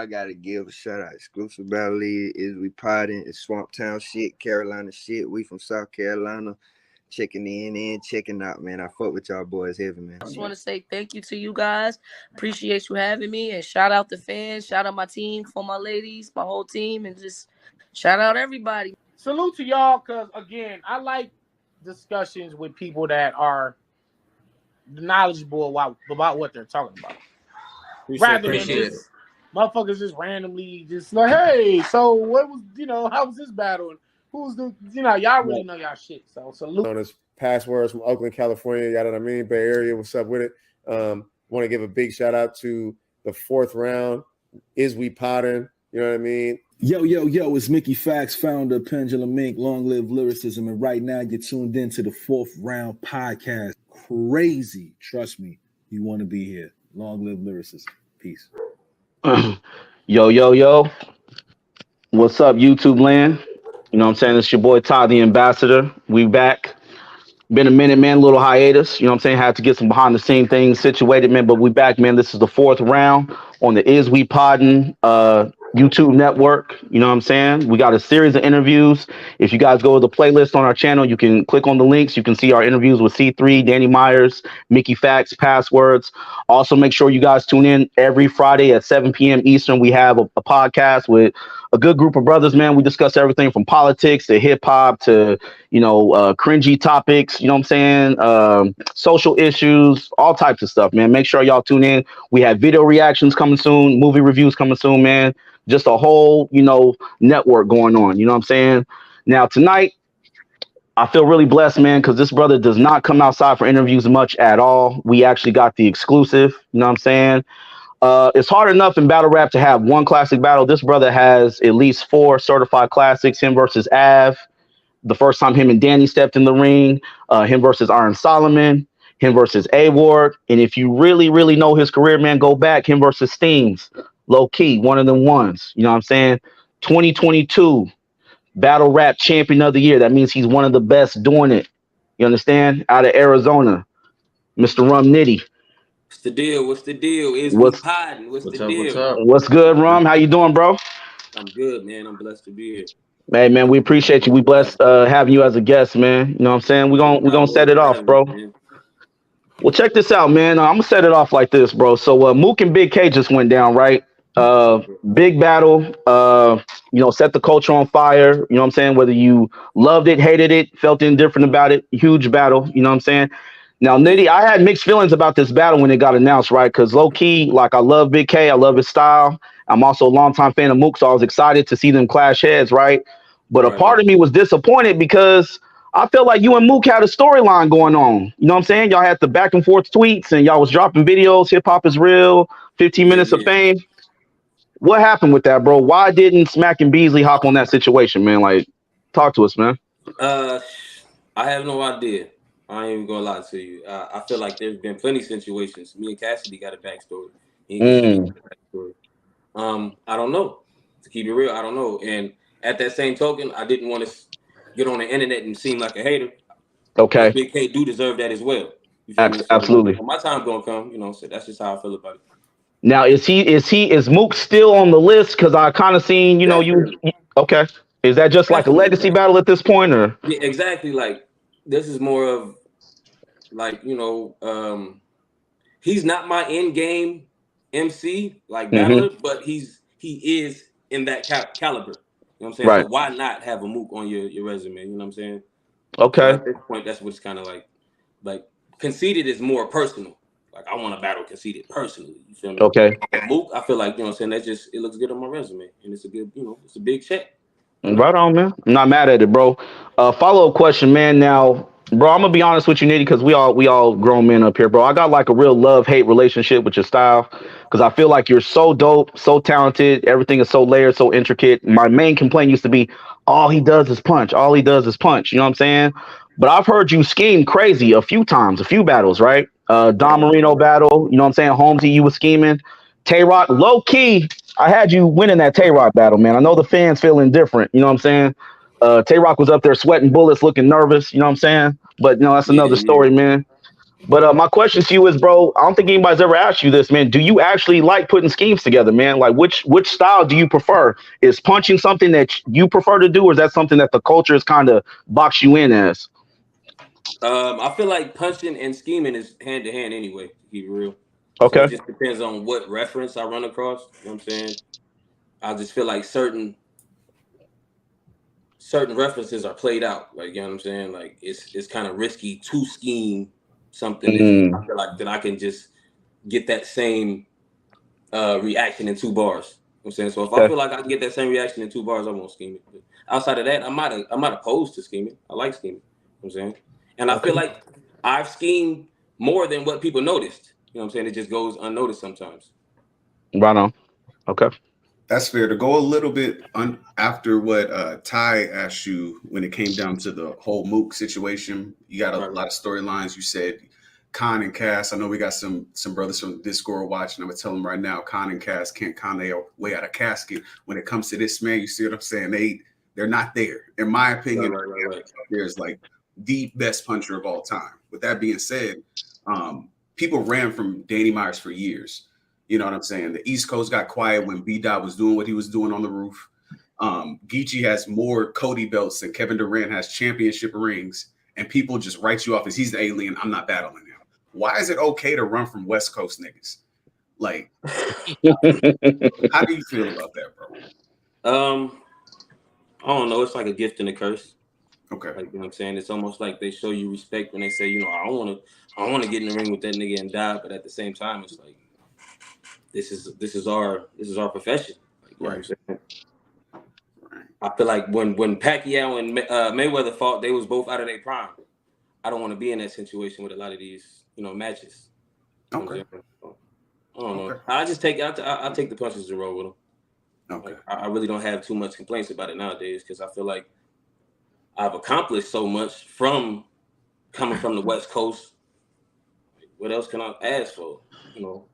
I gotta give a shout out. Exclusive Battle League is we Poddin. It's Swamp Town shit, Carolina shit. We from South Carolina. Checking in and checking out, man. I fuck with y'all boys heavy, man. I just want to say thank you to you guys. Appreciate you having me, and shout out the fans, shout out my team, for my ladies, my whole team, and just shout out everybody. Salute to y'all, because again, I like discussions with people that are knowledgeable about what they're talking about. Rather than just motherfuckers just randomly just like, hey, so what was, how was this battle? And who's the, y'all really know y'all shit. So salute. On his passwords from Oakland, California, you know what I mean? Bay Area, what's up with it? Want to give a big shout out to the 4th round. Is we Poddin? You know what I mean? Yo, it's Mickey Fax, founder of Pendulum Inc., Long Live Lyricism, and right now you're tuned in to the 4th Round podcast. Crazy. Trust me, you want to be here. Long live lyricism. Peace. Yo. What's up, YouTube land? You know what I'm saying? It's your boy Todd, the ambassador. We back. Been a minute, man, a little hiatus. You know what I'm saying? Had to get some behind the scene things situated, man. But we back, man. This is the 4th round on the Is We Poddin YouTube network. You know what I'm saying? We got a series of interviews. If you guys go to the playlist on our channel, you can click on the links. You can see our interviews with C3, Danny Myers, Mickey Fax, Passwords. Also, make sure you guys tune in every Friday at 7 p.m. Eastern. We have a podcast with a good group of brothers, man. We discuss everything from politics to hip hop to, cringy topics, you know what I'm saying? Social issues, all types of stuff, man. Make sure y'all tune in. We have video reactions coming soon, movie reviews coming soon, man. Just a whole, network going on. You know what I'm saying? Now, tonight, I feel really blessed, man, because this brother does not come outside for interviews much at all. We actually got the exclusive. You know what I'm saying? It's hard enough in battle rap to have one classic battle. This brother has at least 4 certified classics. Him versus Av, the first time him and Danny stepped in the ring. Him versus Iron Solomon. Him versus A-Ward. And if you really, really know his career, man, go back. Him versus Steams. Low key, one of them ones. You know what I'm saying? 2022 battle rap champion of the year. That means he's one of the best doing it. You understand? Out of Arizona, Mr. Rum Nitty. What's the deal? Is we Poddin? What's the deal? What's good, Rum? How you doing, bro? I'm good, man. I'm blessed to be here. Hey, man, we appreciate you. We blessed having you as a guest, man. You know what I'm saying? We're gonna set it off, bro. Well, check this out, man. I'm gonna set it off like this, bro. So Mook and Big K just went down, right? Big battle, set the culture on fire. You know what I'm saying? Whether you loved it, hated it, felt indifferent about it, huge battle. You know what I'm saying? Now, Nitty, I had mixed feelings about this battle when it got announced, right? Because low key, like, I love Big K, I love his style. I'm also a longtime fan of Mook, so I was excited to see them clash heads, right? But a part of me was disappointed because I felt like you and Mook had a storyline going on. You know what I'm saying? Y'all had the back and forth tweets and y'all was dropping videos. Hip hop is real. 15 minutes of fame. What happened with that, bro? Why didn't Smack and Beasley hop on that situation, man? Like, talk to us, man. I have no idea. I ain't even gonna lie to you. I feel like there's been plenty of situations. Me and Cassidy got a backstory. I don't know. To keep it real, I don't know. And at that same token, I didn't want to get on the internet and seem like a hater. Okay. Big K do deserve that as well. Absolutely. My time gonna come, so that's just how I feel about it. Now, is Mook still on the list? Because I kind of seen, you. Okay. Is that just like a legacy battle at this point, or? Yeah, exactly. Like, this is more of like, he's not my end game MC like battler, but he is in that caliber. You know what I'm saying? Right. So why not have a Mook on your resume? You know what I'm saying? Okay. So at this point, that's what's kind of like conceited is more personal. Like, I want to battle conceited personally. You feel me? Okay. Mook, I feel like, it looks good on my resume, and it's a good, it's a big check. Right on, man. I'm not mad at it, bro. Follow-up question, man. Now, bro, I'm gonna be honest with you, Nitty, because we all grown men up here, bro. I got like a real love-hate relationship with your style, because I feel like you're so dope, so talented. Everything is so layered, so intricate. My main complaint used to be, all he does is punch. All he does is punch. You know what I'm saying? But I've heard you scheme crazy a few times, a few battles, right? Don Marino battle, you know what I'm saying? Holmesy, you was scheming. Tay-Rock, low key, I had you winning that Tay-Rock battle, man. I know the fans feeling different, you know what I'm saying? Tay-Rock was up there sweating bullets, looking nervous, you know what I'm saying? But, that's another story, man. But my question to you is, bro, I don't think anybody's ever asked you this, man. Do you actually like putting schemes together, man? Like, which style do you prefer? Is punching something that you prefer to do, or is that something that the culture is kind of box you in as? I feel like punching and scheming is hand to hand anyway, to keep it real. So Okay. it just depends on what reference I run across. You know what I'm saying? I just feel like certain references are played out. Like, you know what I'm saying? Like it's kind of risky to scheme something that just, I feel like that I can just get that same reaction in 2 bars. You know what I'm saying? So if I feel like I can get that same reaction in 2 bars, I won't scheme it. But outside of that, I'm not opposed to scheming. I like scheming. You know what I'm saying? And I feel like I've schemed more than what people noticed. You know what I'm saying? It just goes unnoticed sometimes. Right on. Okay. That's fair. To go a little bit after what Ty asked you when it came down to the whole Mook situation, you got a lot of storylines. You said Khan and Cass. I know we got some brothers from Discord watching. I'm gonna tell them right now, Khan and Cass can't con their way out of casket when it comes to this, man. You see what I'm saying? They're not there. In my opinion, there's like the best puncher of all time. With that being said, people ran from Danny Myers for years. You know what I'm saying? The East Coast got quiet when B-Dot was doing what he was doing on the roof. Geechee has more Cody belts than Kevin Durant has championship rings, and people just write you off as he's the alien. I'm not battling him. Why is it okay to run from West Coast niggas? Like, how do you feel about that, bro? I don't know. It's like a gift and a curse. Okay. Like, you know what I'm saying? It's almost like they show you respect when they say, you know, I don't want to get in the ring with that nigga and die, but at the same time, it's like this is our profession. Like, you know what I'm saying? I feel like when Pacquiao and Mayweather fought, they was both out of their prime. I don't want to be in that situation with a lot of these, you know, matches. Okay. I don't know. I just take the punches and roll with them. Okay. Like, I really don't have too much complaints about it nowadays because I feel like I've accomplished so much from coming from the West Coast. What else can I ask for? You know.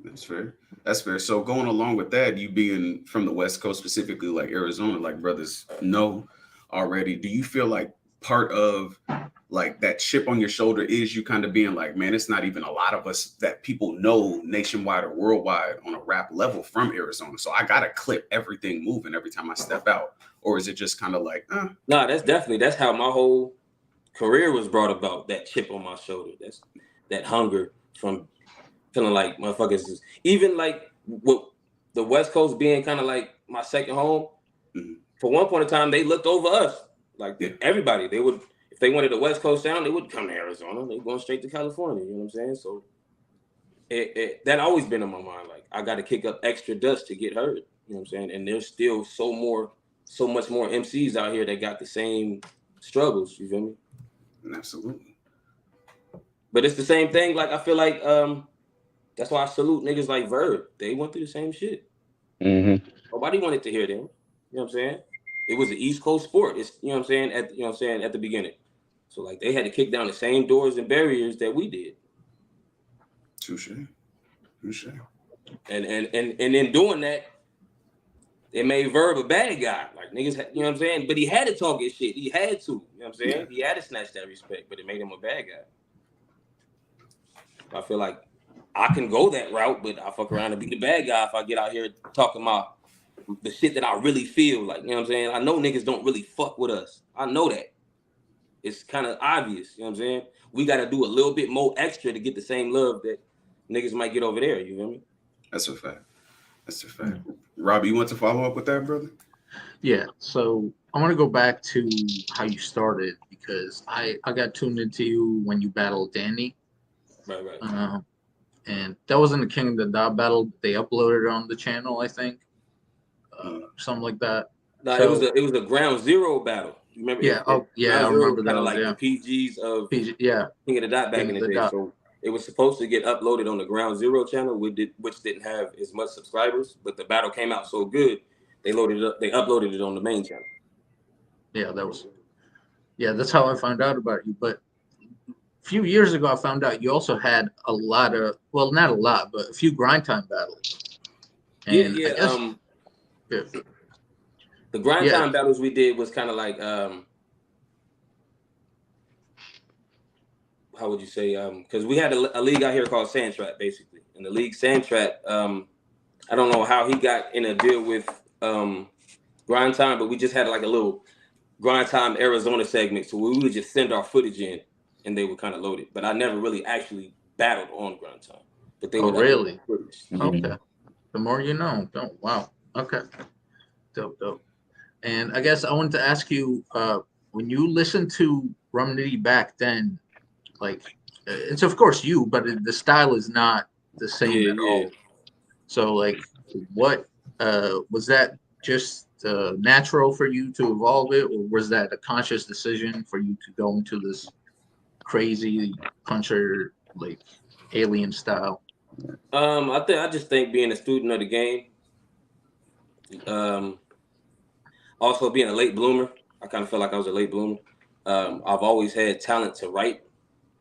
That's fair. That's fair. So going along with that, you being from the West Coast, specifically like Arizona, like brothers know already, do you feel like part of like that chip on your shoulder is you kind of being like, man, it's not even a lot of us that people know nationwide or worldwide on a rap level from Arizona. So I got to clip everything moving every time I step out. Or is it just kind of like, No, that's how my whole career was brought about. That chip on my shoulder. That's that hunger from feeling like motherfuckers is, even like with the West Coast being kind of like my second home. Mm-hmm. For one point in time, they looked over us. Like everybody, they would, if they wanted a West Coast sound, they would come to Arizona. They going straight to California. You know what I'm saying? So that always been in my mind. Like I got to kick up extra dust to get heard. You know what I'm saying? And there's still so much more MCs out here that got the same struggles. You feel me? Absolutely. But it's the same thing. Like I feel like that's why I salute niggas like Verb. They went through the same shit. Mm-hmm. Nobody wanted to hear them. You know what I'm saying? It was an East Coast sport. It's, you know what I'm saying, at the beginning. So like they had to kick down the same doors and barriers that we did. Touche. And in doing that, it made Verb a bad guy. Like niggas, you know what I'm saying? But he had to talk his shit. He had to. You know what I'm saying? Yeah. He had to snatch that respect, but it made him a bad guy. I feel like I can go that route, but I fuck around and be the bad guy if I get out here talking about the shit that I really feel. Like, you know what I'm saying? I know niggas don't really fuck with us. I know that. It's kind of obvious. You know what I'm saying? We got to do a little bit more extra to get the same love that niggas might get over there. You feel me? That's a fact. Robbie, you want to follow up with that, brother? Yeah. So I want to go back to how you started because I got tuned into you when you battled Danny. Right. And that wasn't the King of the Dot battle. They uploaded it on the channel, I think. Something like that. No, so, it was a ground zero battle. You remember? Yeah. I remember that. Kind of like the PGs of King of the Dot back in the day. So it was supposed to get uploaded on the ground zero channel, which didn't have as much subscribers. But the battle came out so good, they uploaded it on the main channel. Yeah, that's how I found out about you. But a few years ago, I found out you also had a lot of, well, not a lot, but a few grind time battles. And the grind time battles we did was kind of like, how would you say? Because we had a league out here called Sand Trap, basically, and the league Sand Trap. I don't know how he got in a deal with Grind Time, but we just had like a little Grind Time Arizona segment, so we would just send our footage in, and they would kind of load it. But I never really actually battled on Grind Time. But they would really? Mm-hmm. Okay. The more you know. Wow. Okay. Dope. And I guess I wanted to ask you, when you listened to Rum Nitty back then, like, it's of course you, but the style is not the same at all. So, like, what was that just natural for you to evolve it, or was that a conscious decision for you to go into this crazy puncher, like, alien style? I just think being a student of the game, also being a late bloomer, I kind of feel like I was a late bloomer. I've always had talent to write.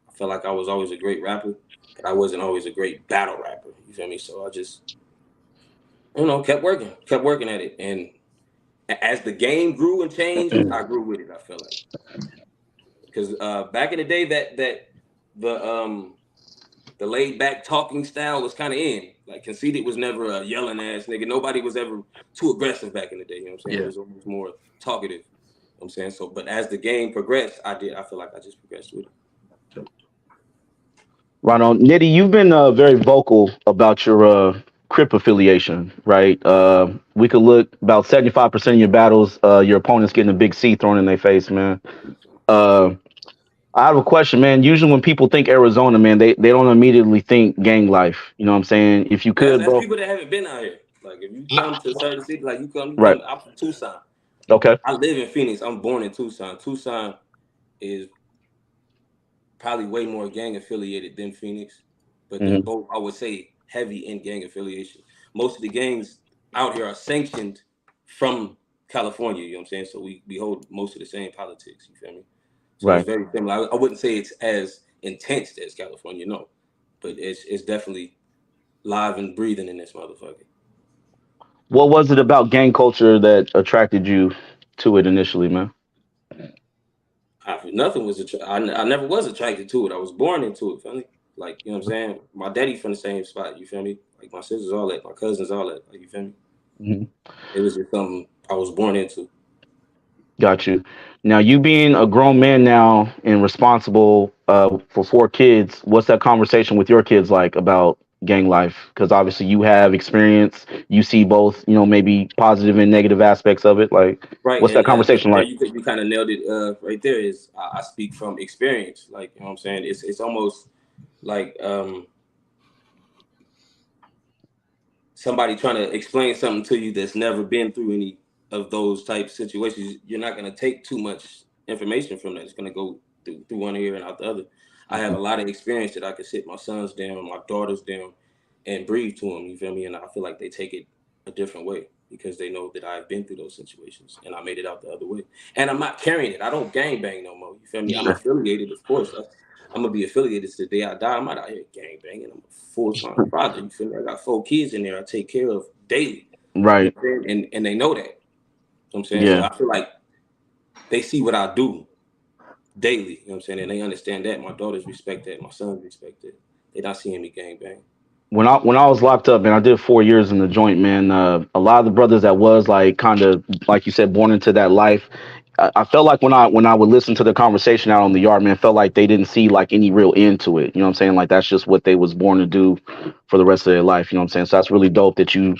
I feel like I was always a great rapper, but I wasn't always a great battle rapper. You feel me? So I just, kept working at it. And as the game grew and changed, I grew with it, I feel like. Because back in the day, that the laid back talking style was kind of in. Like, Conceited was never a yelling ass nigga. Nobody was ever too aggressive back in the day. You know what I'm saying? Yeah. It was always more talkative. You know what I'm saying? So, but as the game progressed, I feel like I just progressed with it. Right on. Nitty, you've been very vocal about your Crip affiliation, right? We could look about 75% of your battles, your opponent's getting a big C thrown in their face, man. I have a question, man. Usually when people think Arizona, man, they don't immediately think gang life. You know what I'm saying? If you could, that's people that haven't been out here. Like, if you come to certain cities, like you come, I'm from Tucson. Okay. I live in Phoenix. I'm born in Tucson. Tucson is probably way more gang affiliated than Phoenix, but they're both, I would say, heavy in gang affiliation. Most of the gangs out here are sanctioned from California, you know what I'm saying? So we hold most of the same politics, you feel me? So it's very similar. I wouldn't say it's as intense as California, no, but it's definitely live and breathing in this motherfucker. What was it about gang culture that attracted you to it initially, man? Nothing was I never was attracted to it. I was born into it, feel me? Like, you know what I'm saying? My daddy from the same spot, you feel me? Like, my sisters, all that, my cousins, all that, like, you feel me? It was just something I was born into. Got you. Now, you being a grown man now and responsible for 4 kids, what's that conversation with your kids like about gang life? Because obviously you have experience. You see both, maybe positive and negative aspects of it. Like, what's that conversation like? You kind of nailed it right there. Is I speak from experience. Like, you know what I'm saying? It's almost like somebody trying to explain something to you that's never been through any of those type situations. You're not going to take too much information from that. It's going to go through one ear and out the other. I have a lot of experience that I can sit my sons down, my daughters down, and breathe to them. You feel me? And I feel like they take it a different way because they know that I've been through those situations and I made it out the other way. And I'm not carrying it. I don't gang bang no more. You feel me? I'm affiliated, of course. I'm gonna be affiliated to the day I die. I'm not out here gang banging. I'm a full-time father. You feel me? I got 4 kids in there I take care of daily. Right. You know, and they know that. You know what I'm saying? Yeah. So I feel like they see what I do daily. You know what I'm saying? And they understand that. My daughters respect that. My sons respect it. They're not seeing me gang bang. When I was locked up and I did 4 years in the joint, man, a lot of the brothers that was like kind of like you said, born into that life. I felt like when I would listen to the conversation out on the yard, man, felt like they didn't see like any real end to it. You know what I'm saying? Like that's just what they was born to do for the rest of their life. You know what I'm saying? So that's really dope that you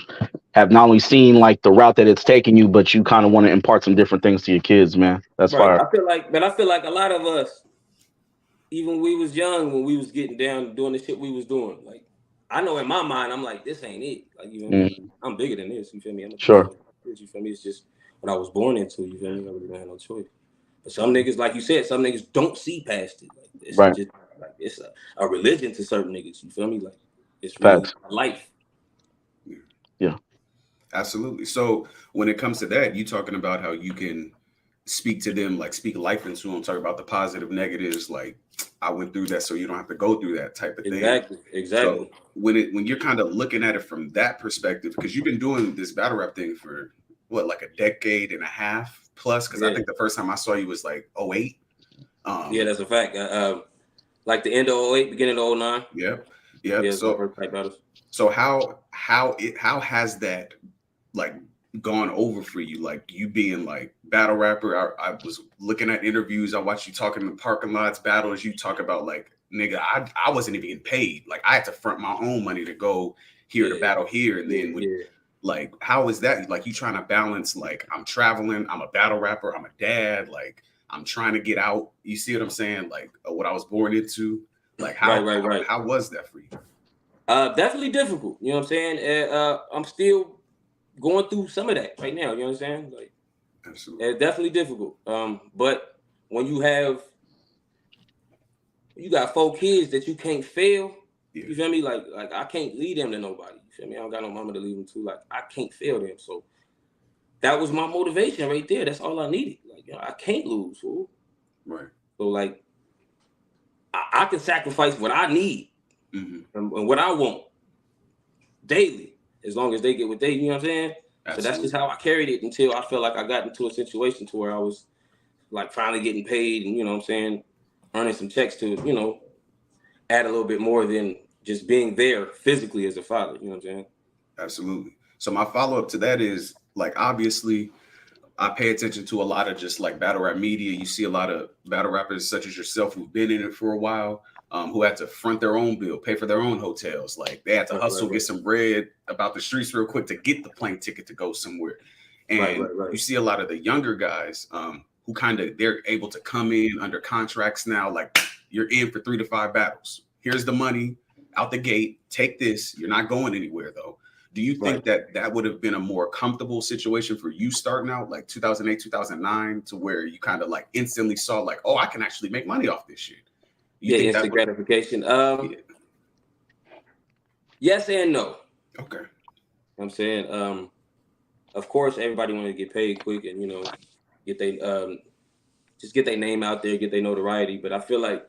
have not only seen like the route that it's taken you, but you kind of want to impart some different things to your kids, man. That's fire. I feel like a lot of us, even when we was young, when we was getting down doing the shit we was doing, like I know in my mind, I'm like, this ain't it. Like, you know, I'm bigger than this. You feel me? Sure. You feel me? It's just what I was born into. You feel me? I really don't have no choice. But some niggas, like you said, some niggas don't see past it. Like it's just like it's a religion to certain niggas. You feel me? Like it's really life. Yeah. Absolutely. So when it comes to that, you talking about how you can speak to them, like speak life into them, talk about the positive, negatives, like I went through that so you don't have to go through that type of thing. Exactly. So when you're kind of looking at it from that perspective, because you've been doing this battle rap thing for what, like a decade and a half plus? Because I think the first time I saw you was like 2008. Yeah, that's a fact. Like the end of 08, beginning of 09. Yep. Yeah, my first type battles. So how has that like gone over for you? Like you being like battle rapper. I was looking at interviews. I watched you talking in parking lots, battles. You talk about like, nigga, I wasn't even getting paid. Like I had to front my own money to go here to battle here. And then like, how is that? Like you trying to balance, like I'm traveling, I'm a battle rapper, I'm a dad, like I'm trying to get out. You see what I'm saying? Like what I was born into. Like how was that for you? Definitely difficult. You know what I'm saying? I'm still going through some of that right now. You know what I'm saying? Like, absolutely, it's definitely difficult. But when you got 4 kids that you can't fail, you feel me? Like I can't lead them to nobody. You feel me? I don't got no mama to lead them to. Like I can't fail them. So that was my motivation right there. That's all I needed. Like, you know, I can't lose, fool. Right. So like, I can sacrifice what I need and what I want daily, as long as they get what they, you know what I'm saying? Absolutely. So that's just how I carried it until I felt like I got into a situation to where I was like finally getting paid and, you know what I'm saying, earning some checks to, you know, add a little bit more than just being there physically as a father, you know what I'm saying? Absolutely. So my follow-up to that is, like, obviously I pay attention to a lot of just like battle rap media. You see a lot of battle rappers such as yourself who've been in it for a while, who had to front their own bill, pay for their own hotels. Like they had to hustle, get some bread about the streets real quick to get the plane ticket to go somewhere. And you see a lot of the younger guys who they're able to come in under contracts now. Like you're in for 3 to 5 battles. Here's the money out the gate. Take this. You're not going anywhere though. Do you think that would have been a more comfortable situation for you starting out, like 2008, 2009, to where you kind of like instantly saw like, oh, I can actually make money off this shit? You think instant gratification. Yes and no. Okay. I'm saying, of course, everybody wanted to get paid quick and, you know, get their name out there, get their notoriety. But I feel like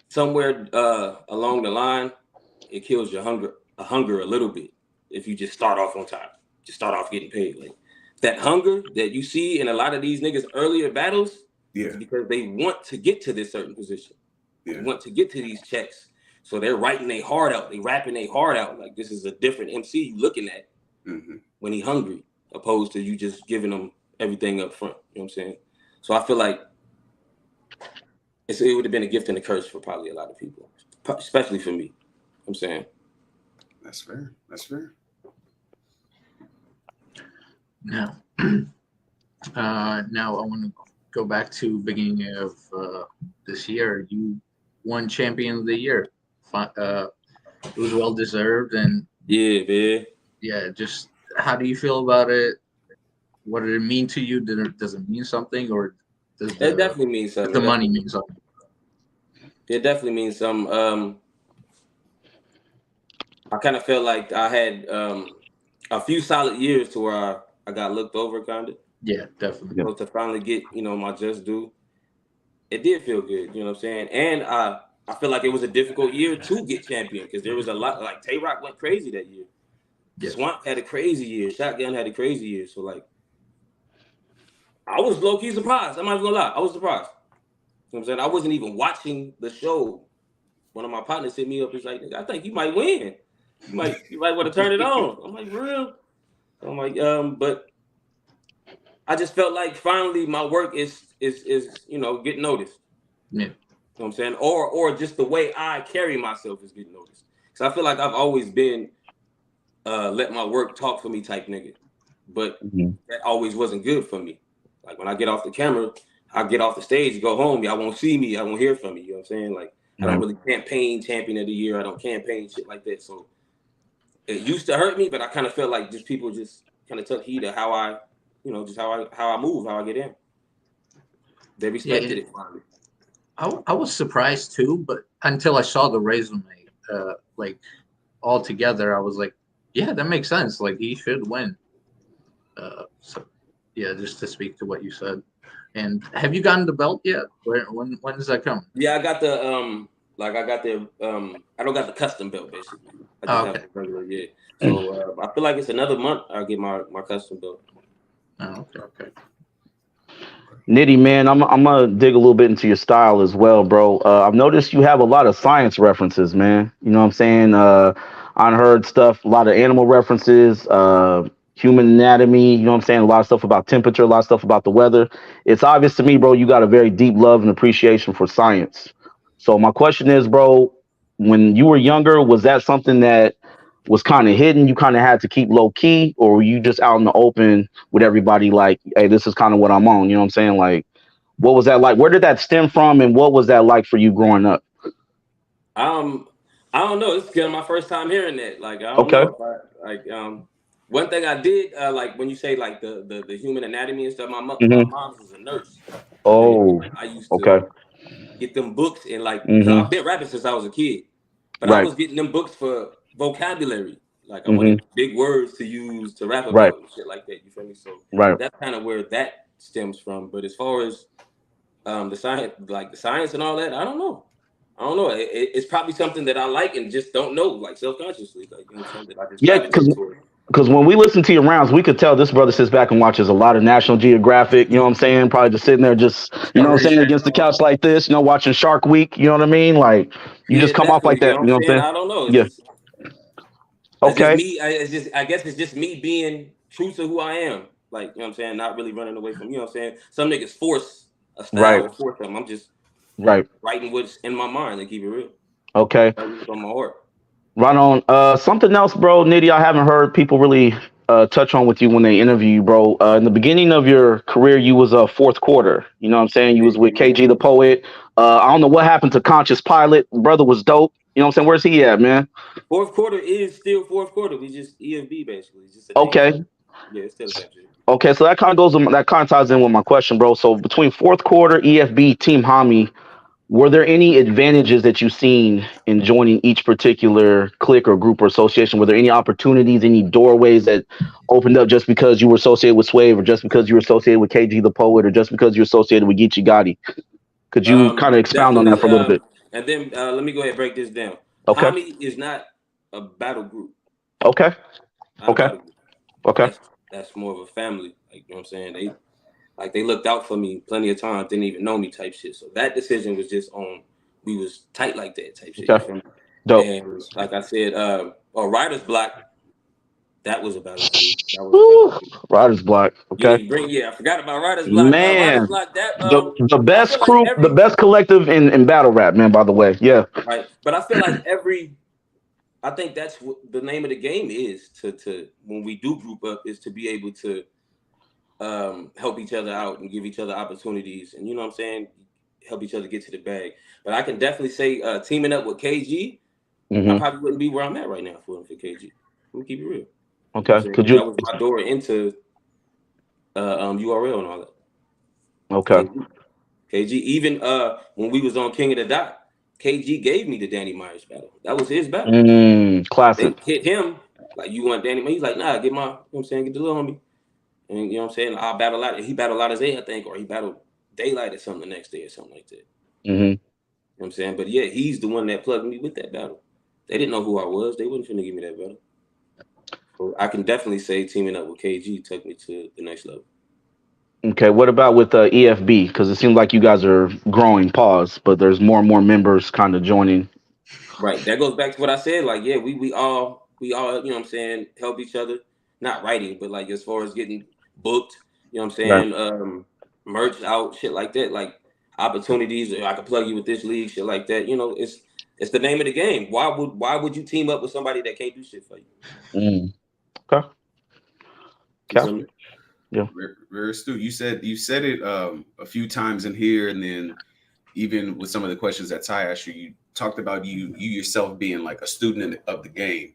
somewhere along the line, it kills your hunger a little bit. If you just start off on top, just start off getting paid. Like that hunger that you see in a lot of these niggas' earlier battles, is because they want to get to this certain position. They want to get to these checks. So they're writing their heart out. They rapping their heart out. Like this is a different MC you looking at when he hungry, opposed to you just giving them everything up front. You know what I'm saying? So I feel like it would have been a gift and a curse for probably a lot of people, especially for me. You know what I'm saying? That's fair. That's fair. Now, now I want to go back to beginning of this year. You won Champion of the Year. It was well deserved, and yeah, man. Yeah, just how do you feel about it? What did it mean to you? Does it mean something, or does it definitely means something? Does the money mean something? It definitely means something. I kind of felt like I had a few solid years to where I got looked over, kind of. Yeah, definitely. So to finally get, you know, my just due, it did feel good. You know what I'm saying? And I feel like it was a difficult year to get champion because there was a lot. Like Tay Rock went crazy that year. Yeah. Swamp had a crazy year. Shotgun had a crazy year. So like, I was low key surprised. I'm not even gonna lie. I was surprised. You know what I'm saying? I wasn't even watching the show. One of my partners hit me up. He's like, I think you might win. You might want to turn it on. I'm like, real? I'm like, but I just felt like finally my work is you know, getting noticed. Yeah. You know what I'm saying? Or just the way I carry myself is getting noticed. Because I feel like I've always been let my work talk for me type nigga. But that always wasn't good for me. Like when I get off the camera, I get off the stage, go home, y'all won't see me, I won't hear from me. You know what I'm saying? Like I don't really campaign Champion of the Year. I don't campaign shit like that. So it used to hurt me, but I kind of felt like just people just kind of took heed of how I, you know, just how I move, how I get in. They respected it finally. I was surprised too, but until I saw the resume, like all together, I was like, yeah, that makes sense. Like he should win. So yeah, just to speak to what you said. And have you gotten the belt yet? When does that come? Yeah, I got the I don't got the custom belt basically. I just have the regular, yeah. So I feel like it's another month I'll get my custom belt. Oh, okay. Nitty, man, I'm gonna dig a little bit into your style as well, bro. I've noticed you have a lot of science references, man. You know what I'm saying? I heard stuff, a lot of animal references, human anatomy. You know what I'm saying? A lot of stuff about temperature, a lot of stuff about the weather. It's obvious to me, bro. You got a very deep love and appreciation for science. So my question is, bro, when you were younger, was that something that was kind of hidden? You kind of had to keep low key, or were you just out in the open with everybody? Like, hey, this is kind of what I'm on. You know what I'm saying? Like, what was that like? Where did that stem from, and what was that like for you growing up? I don't know. It's kind of my first time hearing that. Like, I don't Okay. know if one thing I did, like when you say like the human anatomy and stuff, my mom was a nurse. Oh, I used okay. to get them books and like, cause I've been rapping since I was a kid, but I Right. was getting them books for vocabulary. Like I Mhm. wanted big words to use to rap Right. about and shit like that. You feel me? So Right. that's kind of where that stems from. But as far as the science and all that, I don't know. It's probably something that I like and just don't know, like self-consciously, like, you know what I'm saying, that I just Yeah, gravitate toward. because when we listen to your rounds, we could tell this brother sits back and watches a lot of National Geographic. You know what I'm saying? Probably just sitting there, just you know what I'm saying, against the couch like this. You know, watching Shark Week. You know what I mean? Like you Yeah, just come off like definitely. You that. know You what know I'm what I'm saying? saying? I don't know. Yeah. It's just Okay. me. I guess it's just me being true to who I am. Like, you know what I'm saying? Not really running away from, you know what I'm saying? Some niggas force a style Right. or force something. I'm just Right. writing what's in my mind and keep it real. Okay. Writing what's on my heart. Right on. Something else, bro, Nitty, I haven't heard people really touch on with you when they interview you, bro. In the beginning of your career, you was a fourth quarter. You know what I'm saying? You was with KG the Poet. I don't know what happened to Conscious Pilot. Brother was dope. You know what I'm saying? Where's he at, man? Fourth quarter is still fourth quarter. We just EFB basically. It's just a name. Okay. Yeah, it's still the same shit. Okay, so that kind of ties in with my question, bro. So between fourth quarter, EFB, Team Hami, were there any advantages that you've seen in joining each particular clique or group or association? Were there any opportunities, any doorways that opened up just because you were associated with Swave, or just because you were associated with KG the Poet, or just because you're associated with Geechee Gotti? Could you kind of expound on that Definitely. for a little bit? And then let me go ahead and break this down. Okay. Hami is not a battle group. Okay. Not Okay. a battle group. Okay. That's more of a family. Like, you know what I'm saying? They looked out for me plenty of times, didn't even know me type shit. So that decision was just on, we was tight like that type shit. Okay. You feel me? Dope. And like I said, Writer's Block, that was a battle too. That was a battle too. Writer's Block. You Okay. didn't bring, I forgot about Writer's Block. Writer's Man, Block, that the I best feel like crew, the best collective in battle rap, man, by the way. Yeah. right. But I feel like I think that's what the name of the game is, to when we do group up, is to be able to help each other out and give each other opportunities, and you know what I'm saying, help each other get to the bag. But I can definitely say teaming up with KG, I probably wouldn't be where I'm at right now for KG. Let me keep it real. Okay. You know Could you? that was my door into URL and all that. Okay. KG, even when we was on King of the Dot, KG gave me the Danny Myers battle. That was his battle. Classic. They hit him like, you want Danny Myers? He's like, nah, get my, you know what I'm saying, get the little homie. And you know what I'm saying? I'll battle out. He battled out his day, I think, or he battled Daylight or something the next day or something like that. You know what I'm saying? But yeah, he's the one that plugged me with that battle. They didn't know who I was. They wouldn't finna give me that battle. So I can definitely say teaming up with KG took me to the next level. Okay, what about with EFB? Because it seems like you guys are growing, pause, but there's more and more members kind of joining. Right. That goes back to what I said. Like, yeah, we all, you know what I'm saying, help each other. Not writing, but like as far as getting booked, you know what I'm saying, Right. merch out, shit like that, like opportunities. I could plug you with this league, shit like that. You know, it's the name of the game. Why would you team up with somebody that can't do shit for you? Okay. Okay. Yeah. Very astute. You said it a few times in here, and then even with some of the questions that Ty asked you talked about you yourself being like a student of the game.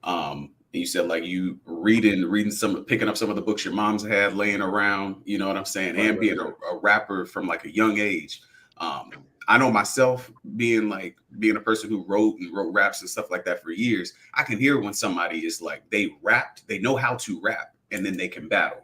And you said like you picking up some of the books your mom's had laying around, you know what I'm saying, and being a rapper from like a young age. I know myself being a person who wrote raps and stuff like that for years. I can hear when somebody is like, they know how to rap, and then they can battle.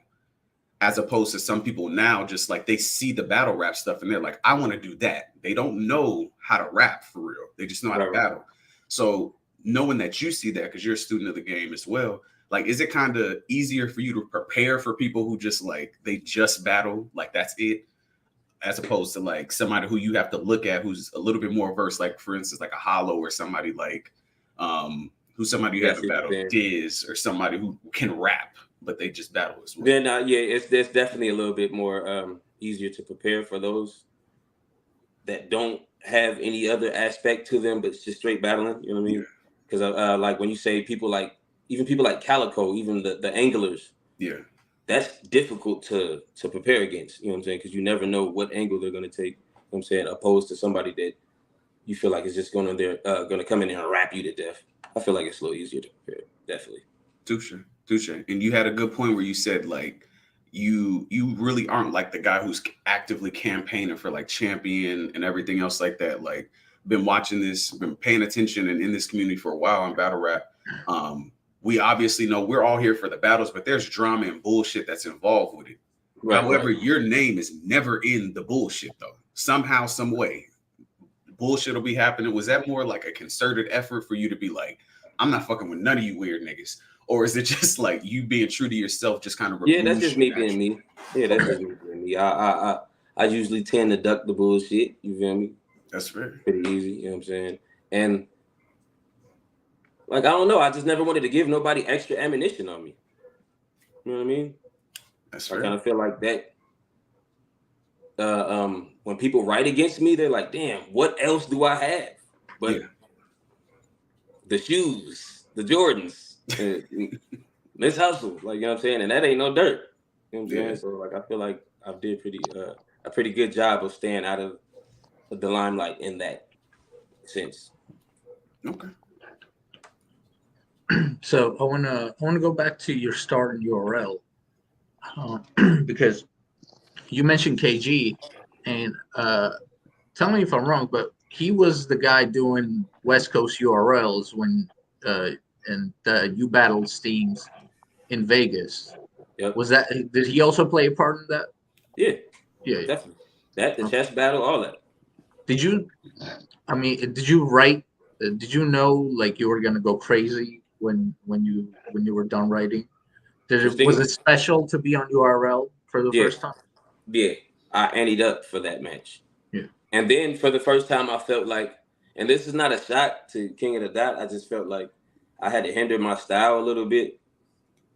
As opposed to some people now, just like they see the battle rap stuff and they're like, I want to do that. They don't know how to rap for real. They just know how to battle. So knowing that you see that, because you're a student of the game as well, like, is it kind of easier for you to prepare for people who just like, they just battle, like that's it? as opposed to like somebody who you have to look at who's a little bit more versed, like for instance, like a Hollow or somebody like who's somebody you have to battle, Diz, or somebody who can rap, but they just battle as well. Then it's definitely a little bit more easier to prepare for those that don't have any other aspect to them, but it's just straight battling. You know what I mean? Because like when you say people like Calico, even the anglers, that's difficult to prepare against. You know what I'm saying? Because you never know what angle they're going to take. You know what I'm saying, opposed to somebody that you feel like is just going to come in there and rap you to death. I feel like it's a little easier to prepare. Definitely. Touche. And you had a good point where you said like you really aren't like the guy who's actively campaigning for like champion and everything else like that. Like, been watching this, been paying attention and in this community for a while in battle rap. We obviously know we're all here for the battles, but there's drama and bullshit that's involved with it. However, your name is never in the bullshit though. Somehow, some way, bullshit will be happening. Was that more like a concerted effort for you to be like, I'm not fucking with none of you weird niggas? Or is it just like you being true to yourself, just kind of that's just me being me. Yeah, that's just me being me. I usually tend to duck the bullshit. You feel me? That's fair. Pretty easy. You know what I'm saying? And like I don't know, I just never wanted to give nobody extra ammunition on me. You know what I mean? That's fair. I kind of feel like that. When people write against me, they're like, "Damn, what else do I have?" But the shoes, the Jordans. Let's hustle, like, you know what I'm saying, and that ain't no dirt. You know what I'm saying? So like, I feel like I did a pretty good job of staying out of the limelight in that sense. Okay. So I wanna go back to your start in URL because you mentioned KG, and tell me if I'm wrong, but he was the guy doing West Coast URLs when you battled Steams in Vegas. Yep. Did he also play a part in that? Yeah, definitely. That the chess battle, all that. Did you write? Did you know like you were gonna go crazy when you were done writing? Was it special to be on URL for the first time? Yeah, I ended up for that match. Yeah, and then for the first time, I felt like, and this is not a shot to King of the Dot. I just felt like I had to hinder my style a little bit,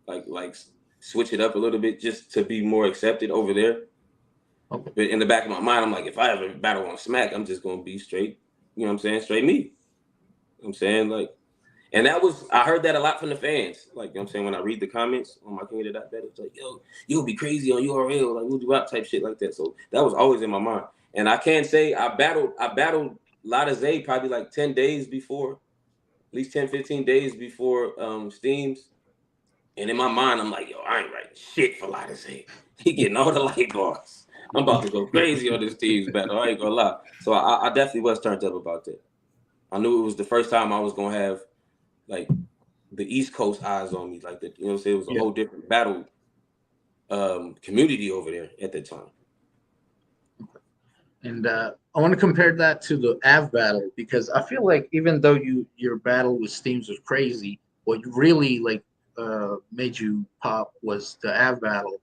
like switch it up a little bit just to be more accepted over there. Okay. But in the back of my mind, I'm like, if I ever battle on Smack, I'm just gonna be straight. You know what I'm saying? Straight me. You know what I'm saying? Like, and I heard that a lot from the fans. Like, you know what I'm saying? When I read the comments on my King of the Dot battle, it's like, yo, you'll be crazy on URL, like we'll do rap type shit like that. So that was always in my mind. And I can't say I battled Lotta Zay probably like 10 days before, at least 10, 15 days before Steams. And in my mind, I'm like, yo, I ain't writing shit for Lotta Zay. He getting all the light bars. I'm about to go crazy on this Steams battle. I ain't gonna lie. So I definitely was turned up about that. I knew it was the first time I was gonna have like the East Coast eyes on me. Like, you know what I'm saying? It was a whole different battle community over there at that time. And I want to compare that to the Av battle, because I feel like even though your battle with Steams was crazy, what really like made you pop was the Av battle.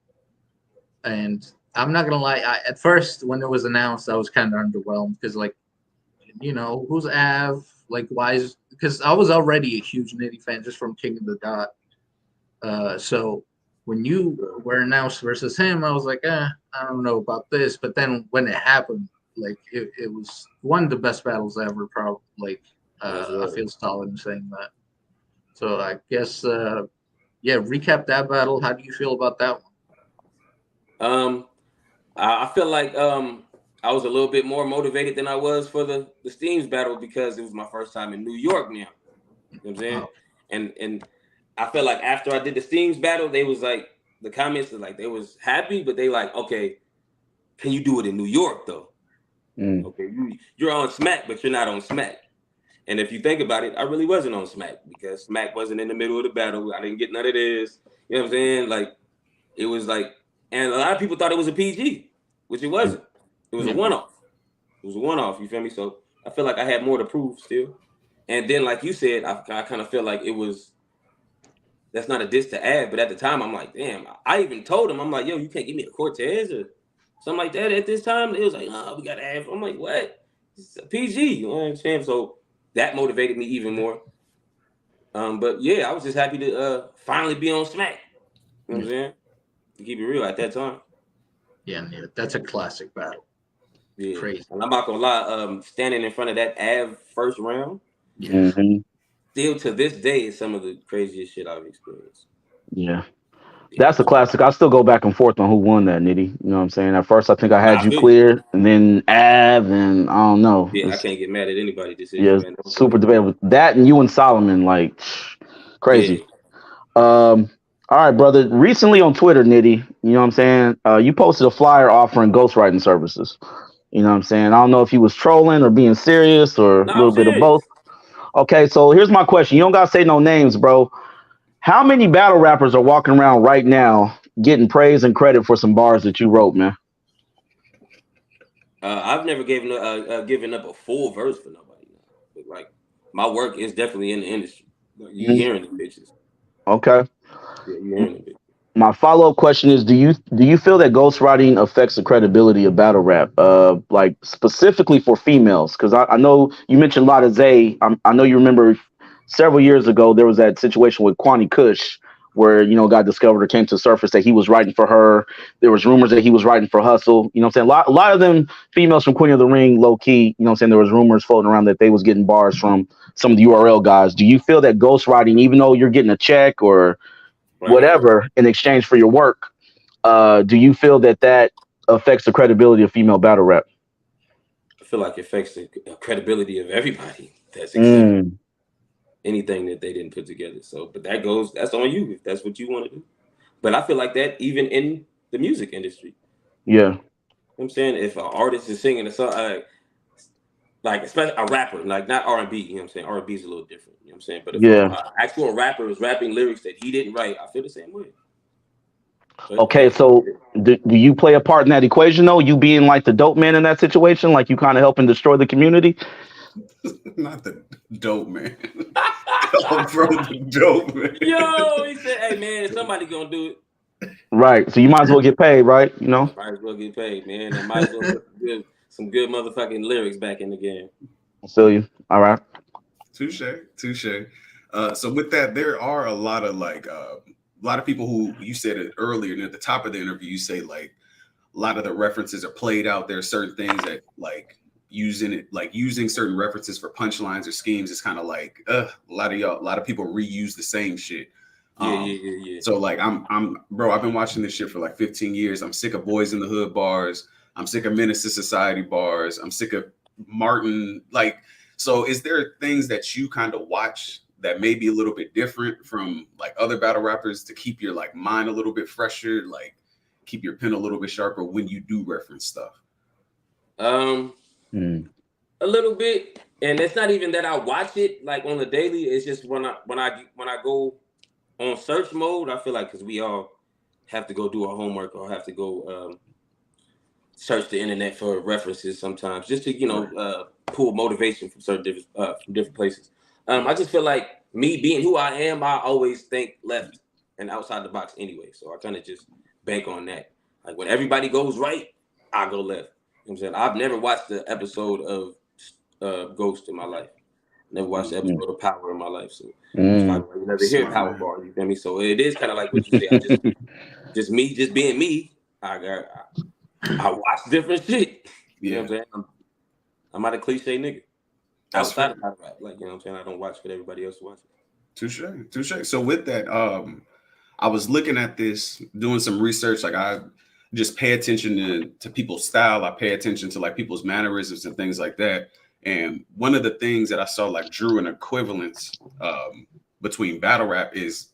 And I'm not gonna lie, at first when it was announced, I was kind of underwhelmed because, like, you know, who's Av? Like, why is? Because I was already a huge Nitty fan just from King of the Dot. So when you were announced versus him, I was like, I don't know about this. But then when it happened, like, it was one of the best battles ever. Probably, like, I feel solid in saying that. So I guess, recap that battle. How do you feel about that one? I feel like I was a little bit more motivated than I was for the Steams battle because it was my first time in New York now. You know what I'm saying? Oh. And I feel like after I did the Steams battle, they was like, the comments were like, they was happy, but they like, okay, can you do it in New York though? Okay, you're on Smack, but you're not on Smack. And if you think about it, I really wasn't on Smack because Smack wasn't in the middle of the battle. I didn't get none of this. You know what I'm saying? Like, it was like, and a lot of people thought it was a PG, which it wasn't. It was a one-off. It was a one-off, you feel me? So I feel like I had more to prove still. And then, like you said, I kind of feel like it was, that's not a diss to add, but at the time, I'm like, damn, I even told him, I'm like, yo, you can't give me a Cortez or something like that at this time. It was like, we gotta have. I'm like, what? It's a PG, you know what I'm saying? So that motivated me even more. But yeah, I was just happy to finally be on Smack. You know what I'm saying? To keep it real at that time. Yeah, that's a classic battle. Yeah. Crazy. And I'm not gonna lie, standing in front of that Av first round, still to this day is some of the craziest shit I've experienced. Yeah. That's a classic. I still go back and forth on who won that, Nitty. You know what I'm saying? At first, I think I had you clear, and then Av, and I don't know. Yeah, I can't get mad at anybody's decision, Yeah, man. super debatable. That and you and Solomon, like, crazy. All right, brother. Recently on Twitter, Nitty, you know what I'm saying? You posted a flyer offering ghostwriting services. You know what I'm saying? I don't know if you was trolling or being serious or a little bit of both. Okay, so here's my question. You don't gotta say no names, bro. How many battle rappers are walking around right now getting praise and credit for some bars that you wrote, man? I've never given up a full verse for nobody. But like, my work is definitely in the industry. You hearing the bitches. Okay. Yeah, you hearing the bitches. My follow-up question is: Do you feel that ghostwriting affects the credibility of battle rap, like specifically for females? Because I know you mentioned Lotta Zay. I know you remember several years ago there was that situation with Kwani Kush where got discovered or came to the surface that he was writing for her. There was rumors that he was writing for Hustle. You know what I'm saying? A lot of them females from Queen of the Ring, low key. You know what I'm saying? There was rumors floating around that they was getting bars from some of the URL guys. Do you feel that ghostwriting, even though you're getting a check or whatever in exchange for your work, do you feel that affects the credibility of female battle rap? I feel like it affects the credibility of everybody that's accepting anything that they didn't put together. So, but that's on you if that's what you want to do. But I feel like that even in the music industry. Yeah. You know what I'm saying, if an artist is singing a song, like especially a rapper, like not R&B, you know what I'm saying? R&B is a little different, you know what I'm saying? But if an actual rapper is rapping lyrics that he didn't write, I feel the same way. But, okay, so do you play a part in that equation though? You being like the dope man in that situation, like you kind of helping destroy the community? Not the dope man. Come from the dope man. Yo, he said, hey man, somebody gonna do it. Right. So you might as well get paid, right? You know? Might as well get paid, man. And might as well put some good motherfucking lyrics back in the game. I feel you. All right. Touche. So with that, there are a lot of people who, you said it earlier, and at the top of the interview, you say like a lot of the references are played out. There are certain things that using certain references for punchlines or schemes is kind of like a lot of people reuse the same shit. Yeah. So like bro, I've been watching this shit for like 15 years. I'm sick of Boys in the Hood bars. I'm sick of Menace to Society bars. I'm sick of Martin. Like, so is there things that you kind of watch that may be a little bit different from like other battle rappers to keep your like mind a little bit fresher, like keep your pen a little bit sharper when you do reference stuff? A little bit, and it's not even that I watch it like on the daily. It's just when I go on search mode, I feel like because we all have to go do our homework or have to go search the internet for references sometimes, just to pull motivation from different places. I just feel like me being who I am, I always think left and outside the box anyway. So I kind of just bank on that. Like when everybody goes right, I go left. You know what I'm saying? I've never watched the episode of Ghost in my life. Never watched the episode of Power in my life. So it's kind of like you never hear Power bar. You feel me? So it is kind of like what you say. I just being me. I watch different shit. You know what I'm saying? I'm not a cliche nigga. Outside of rap, like, you know what I'm saying? I don't watch what everybody else watches. Touche. So with that, I was looking at this, doing some research. Like I just pay attention to people's style. I pay attention to like people's mannerisms and things like that. And one of the things that I saw like drew an equivalence between battle rap is,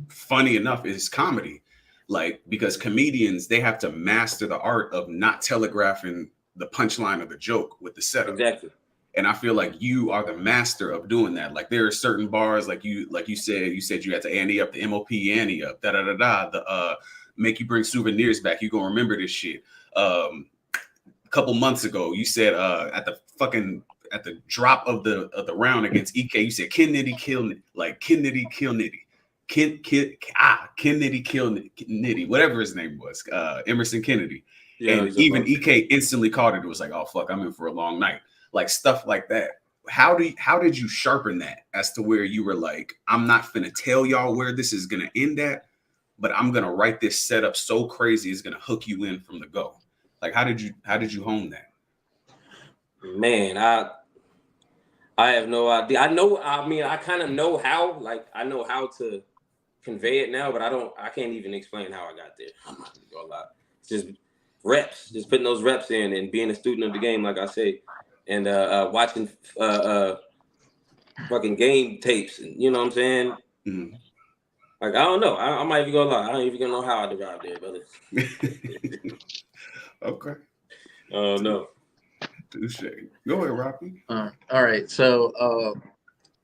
funny enough, is comedy. Like, because comedians, they have to master the art of not telegraphing the punchline of the joke with the setup. Exactly. And I feel like you are the master of doing that. Like there are certain bars, like you said you had to ante up, the MOP ante up, the make you bring souvenirs back. You gonna remember this shit. A couple months ago, you said at the drop of the round against EK, you said Ken Nitty kill Nitty, like Ken Nitty kill Nitty. Ken Nitty kill Nitty, whatever his name was, Emerson Kennedy. Yeah, and even EK instantly caught it. It was like, oh fuck, I'm in for a long night. Like stuff like that. How did you sharpen that as to where you were like, I'm not finna tell y'all where this is gonna end at, but I'm gonna write this setup so crazy it's gonna hook you in from the go. Like how did you hone that? Man, I have no idea. I kind of know how. Like I know how to convey it now, but I can't even explain how I got there. I'm not gonna lie. It's just reps, just putting those reps in and being a student of the game, like I say, and watching fucking game tapes. You know what I'm saying? Mm-hmm. Like I don't know. I'm not even gonna lie. I don't even gonna know how I arrived there, brother. Okay. Oh no. Touche. Go ahead, Rocky. All right. So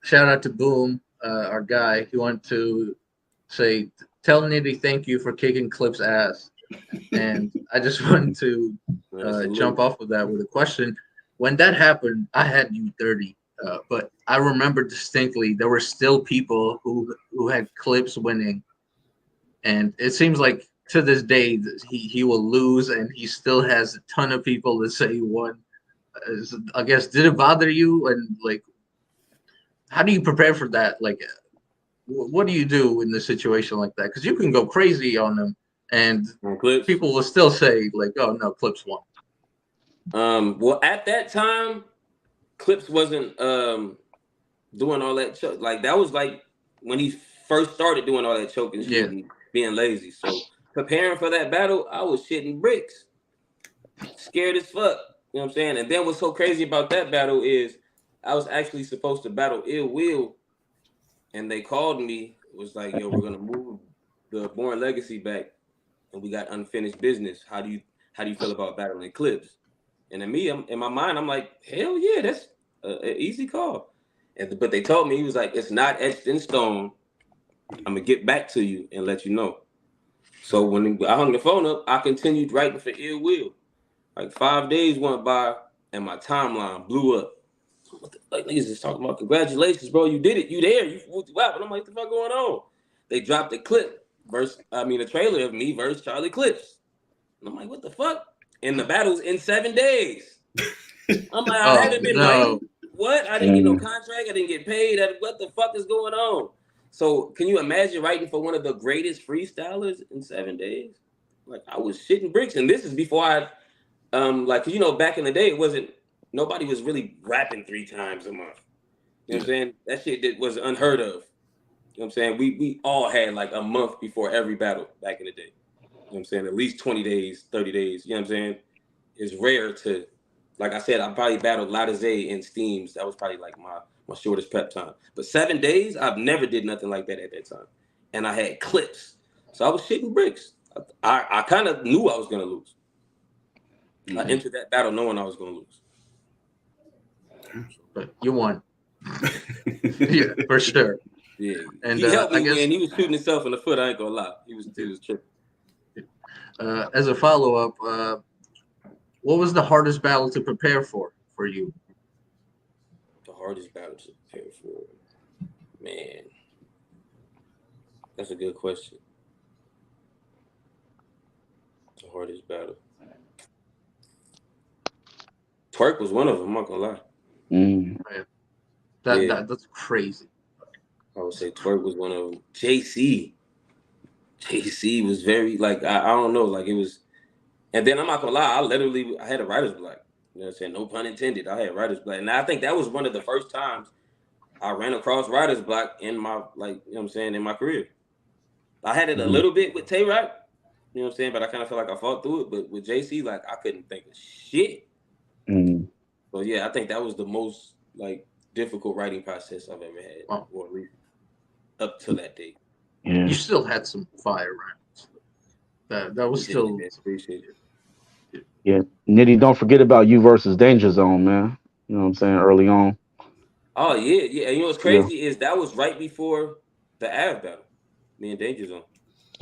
shout out to Boom, our guy. He wanted to say, tell Nitty thank you for kicking Clip's ass. And I just wanted to jump off of that with a question. When that happened, I had U30, but I remember distinctly there were still people who had Clips winning, and it seems like to this day he will lose, and he still has a ton of people that say he won. I guess, did it bother you? And like, how do you prepare for that? Like, what do you do in a situation like that? Because you can go crazy on them, and people will still say like, "Oh no, Clips won." Well, at that time, Clips wasn't doing all that choke. Like that was like when he first started doing all that choking shit and being lazy. So preparing for that battle, I was shitting bricks, scared as fuck. You know what I'm saying? And then what's so crazy about that battle is I was actually supposed to battle Ill Will, and they called me. It was like, yo, we're gonna move the Born Legacy back, and we got unfinished business. How do you feel about battling Clips? And in me, in my mind, I'm like, hell yeah, that's an easy call. But they told me, he was like, it's not etched in stone. I'm gonna get back to you and let you know. So when I hung the phone up, I continued writing for Ill Will. Like 5 days went by and my timeline blew up. What the fuck, niggas just talking about congratulations, bro. You did it. You there. You wow. And I'm like, what the fuck going on? They dropped a clip a trailer of me versus Charlie Clips. And I'm like, what the fuck? And the battle's in 7 days. I'm like, I haven't been writing. What? I didn't get no contract. I didn't get paid. What the fuck is going on? So can you imagine writing for one of the greatest freestylers in 7 days? Like I was shitting bricks. And this is before I back in the day, nobody was really rapping 3 times a month. You know what I'm saying? That shit was unheard of. You know what I'm saying? We all had like a month before every battle back in the day. You know what I'm saying? At least 20 days, 30 days. You know what I'm saying? It's rare to, like I said, I probably battled Latazay in Steams. That was probably like my shortest prep time. But 7 days, I've never did nothing like that at that time. And I had clips. So I was shitting bricks. I kind of knew I was going to lose. I entered that battle knowing I was going to lose. But you won. Yeah, for sure. Yeah. And he helped me win. He was shooting himself in the foot. I ain't going to lie. He was tripping. As a follow-up, what was the hardest battle to prepare for you? The hardest battle to prepare for? Man. That's a good question. The hardest battle. Twerk was one of them, I'm not gonna lie. That's crazy. I would say Twerk was one of them. JC was very like I don't know, like it was. And then I'm not gonna lie, I had a writer's block. You know what I'm saying? No pun intended. I had writer's block, and I think that was one of the first times I ran across writer's block in my in my career. I had it a little bit with Tay Rock, you know what I'm saying, but I kind of feel like I fought through it. But with JC, like I couldn't think of shit. So yeah, I think that was the most like difficult writing process I've ever had, or at least up to that date. Yeah. You still had some fire rounds. That was still appreciated. Yeah, Nitty, don't forget about you versus Danger Zone, man. You know what I'm saying? Early on. Oh yeah. And you know what's crazy is that was right before the Av battle, me and Danger Zone.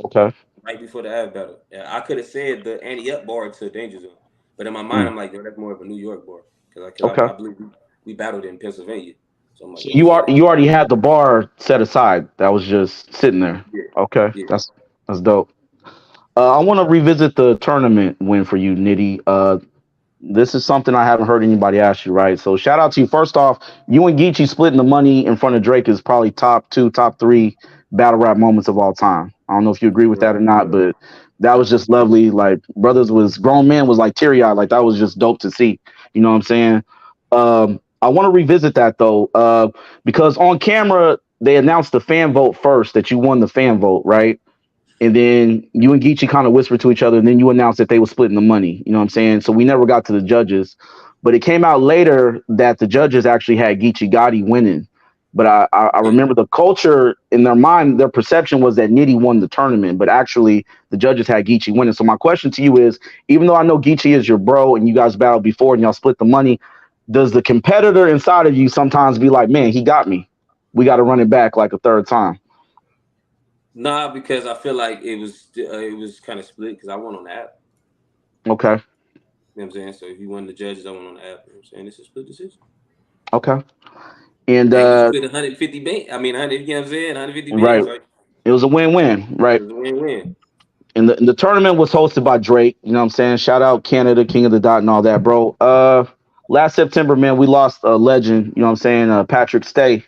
Okay. Right before the Av battle, I could have said the anti-up bar to Danger Zone, but in my mind, I'm like, yo, that's more of a New York bar because I believe we battled in Pennsylvania. So I'm like, so you already had the bar set aside. That was just sitting there. Yeah. Okay, yeah. that's dope. I want to revisit the tournament win for you, Nitty. This is something I haven't heard anybody ask you, right? So shout out to you. First off, you and Geechee splitting the money in front of Drake is probably top 2, top 3 battle rap moments of all time. I don't know if you agree with that or not, but that was just lovely. Like brothers was grown men was like teary eyed. Like that was just dope to see. You know what I'm saying? I want to revisit that though, because on camera they announced the fan vote first that you won the fan vote, right? And then you and Geechee kind of whispered to each other, and then you announced that they were splitting the money. You know what I'm saying? So we never got to the judges, but it came out later that the judges actually had Geechee Gotti winning. But I remember the culture in their mind, their perception was that Nitty won the tournament, but actually the judges had Geechee winning. So my question to you is, even though I know Geechee is your bro and you guys battled before and y'all split the money, does the competitor inside of you sometimes be like, man, he got me. We got to run it back like a third time? Nah, because I feel like it was kind of split because I won on the app. Okay. You know what I'm saying? So if you won the judges, I won on the app. You know what I'm saying? It's a split decision. Okay. And you split 150 bank. I mean, 100. You know what I'm saying? 150 right. bands, right? It was a win-win, right? It was a win-win. And the tournament was hosted by Drake. You know what I'm saying? Shout out Canada, King of the Dot, and all that, bro. Last September, man, we lost a legend. You know what I'm saying? Patrick Stay.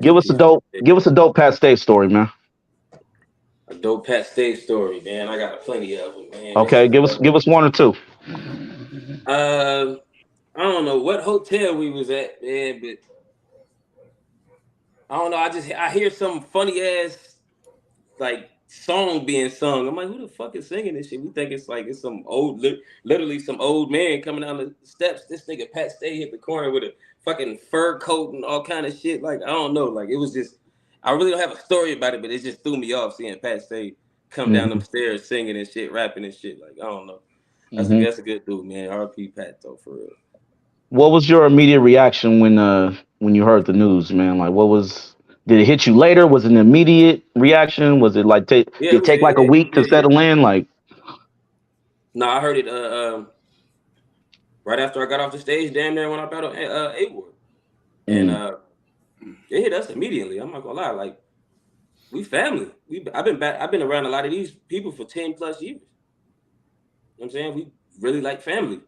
Give us a dope Pat Stay story, man. A dope Pat Stay story, man. I got plenty of them, man. Okay, give us one or two. I don't know what hotel we was at, man, but I don't know. I hear some funny ass like song being sung. I'm like, who the fuck is singing this shit? We think it's some old, literally some old man coming down the steps. This nigga Pat Stay hit the corner with a fucking fur coat and all kind of shit. Like I don't know. Like it was just, I really don't have a story about it, but it just threw me off seeing Pat Stay come down them stairs singing and shit, rapping and shit. Like I don't know. That's a good dude, man. R.P. Pat though, for real. What was your immediate reaction when you heard the news, man? Like, did it hit you later? Was it an immediate reaction? Was it like did it take like a week to settle in? Like, no, I heard it right after I got off the stage, damn near when I battled A-Ward. And it hit us immediately. I'm not gonna lie, like we family. I've been around a lot of these people for 10 plus years. You know what I'm saying? We really like family.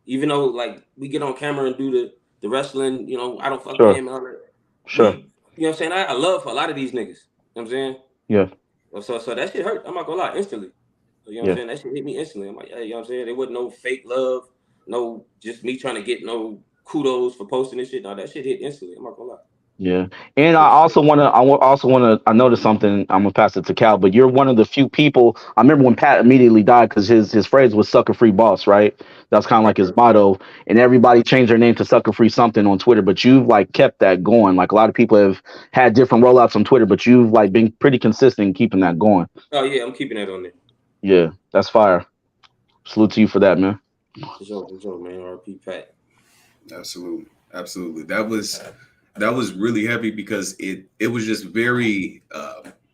Even though like we get on camera and do the wrestling, you know, I don't fuck with him and all that. Sure. You know what I'm saying? I love for a lot of these niggas. You know what I'm saying? Yeah. So that shit hurt. I'm not gonna lie, instantly. You know what I'm saying? That shit hit me instantly. I'm like, hey, you know what I'm saying? There wasn't no fake love, no just me trying to get no kudos for posting this shit. No, that shit hit instantly. I'm not gonna lie. Yeah, and I noticed something. I'm gonna pass it to Cal, but you're one of the few people. I remember when Pat immediately died because his phrase was "sucker free boss," right? That's kind of like his motto, and everybody changed their name to "sucker free something" on Twitter. But you've like kept that going. Like a lot of people have had different rollouts on Twitter, but you've like been pretty consistent in keeping that going. Oh yeah, I'm keeping that on there. Yeah, that's fire. Salute to you for that, man. For sure, man. R.P. Pat. Absolutely. That was really heavy because it was just very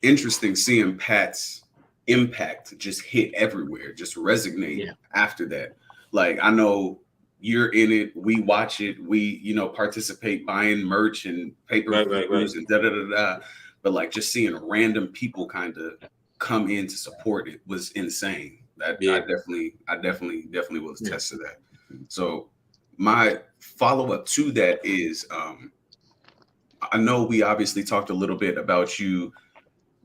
interesting seeing Pat's impact just hit everywhere, just resonate after that. Like I know you're in it, we watch it, we participate buying merch and paper and da. But like just seeing random people kind of come in to support it was insane. I definitely will attest to that. So my follow-up to that is I know we obviously talked a little bit about you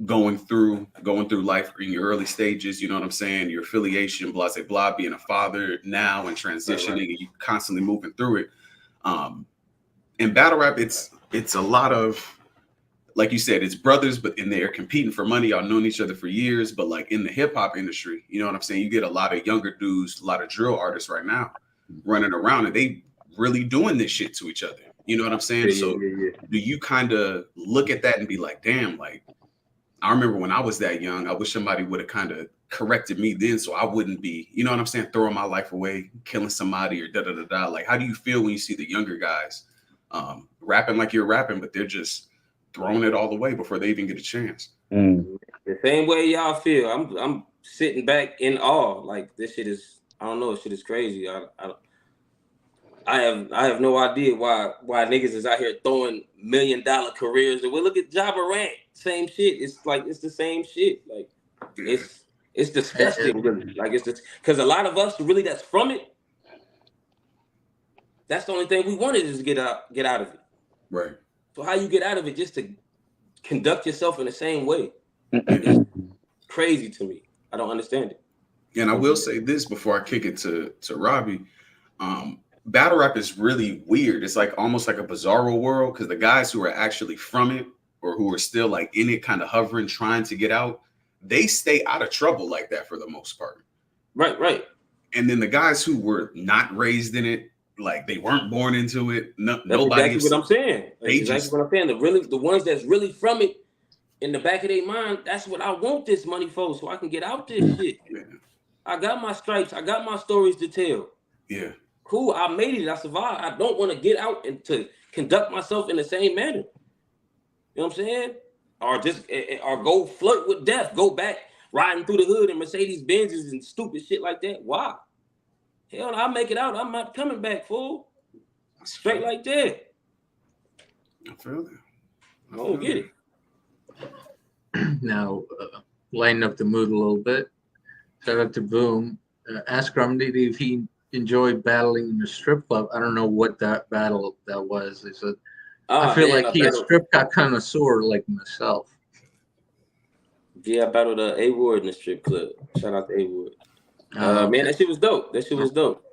going through life in your early stages, you know what I'm saying? Your affiliation, blah, blah, blah, being a father now and transitioning and you constantly moving through it. In battle rap, it's a lot of, like you said, it's brothers, but and they're competing for money. Y'all known each other for years, but like in the hip hop industry, you know what I'm saying? You get a lot of younger dudes, a lot of drill artists right now running around and they really doing this shit to each other. You know what I'm saying? Do you kind of look at that and be like, damn, like, I remember when I was that young, I wish somebody would have kind of corrected me then so I wouldn't be, you know what I'm saying, throwing my life away, killing somebody or da-da-da-da. Like, how do you feel when you see the younger guys rapping like you're rapping, but they're just throwing it all away before they even get a chance? The same way y'all feel. I'm sitting back in awe. Like, this shit is, I don't know, shit is crazy. I have no idea why niggas is out here throwing $1 million careers. And we look at Ja Morant, same shit. It's like it's the same shit. Like It's disgusting, really. Like it's just because a lot of us really that's from it. That's the only thing we wanted is to get out of it. Right. So how you get out of it just to conduct yourself in the same way? It's crazy to me. I don't understand it. And I will say this before I kick it to Robbie. Battle rap is really weird. It's like almost like a bizarro world because the guys who are actually from it or who are still like in it, kind of hovering, trying to get out, they stay out of trouble like that for the most part. Right. And then the guys who were not raised in it, like they weren't born into it. That's Nobody. exactly what I'm saying. That's exactly what I'm saying. The ones that's really from it in the back of their mind, that's what I want this money for, so I can get out this shit. Yeah. I got my stripes. I got my stories to tell. Yeah. Cool. I made it. I survived. I don't want to get out and to conduct myself in the same manner. You know what I'm saying? Or go flirt with death. Go back riding through the hood in Mercedes Benzes and stupid shit like that. Why? Hell, I'll make it out. I'm not coming back, fool. Straight like that. I feel that. I don't get it. Now, lighten up the mood a little bit. Shout out to Boom. Ask Rum Nitty if he enjoyed battling in the strip club. I don't know what that battle that was. He said, I feel like he a strip connoisseur like myself. Yeah, I battled A-Ward in the strip club. Shout out to A-Ward. Okay. Man, that shit was dope. That shit was dope.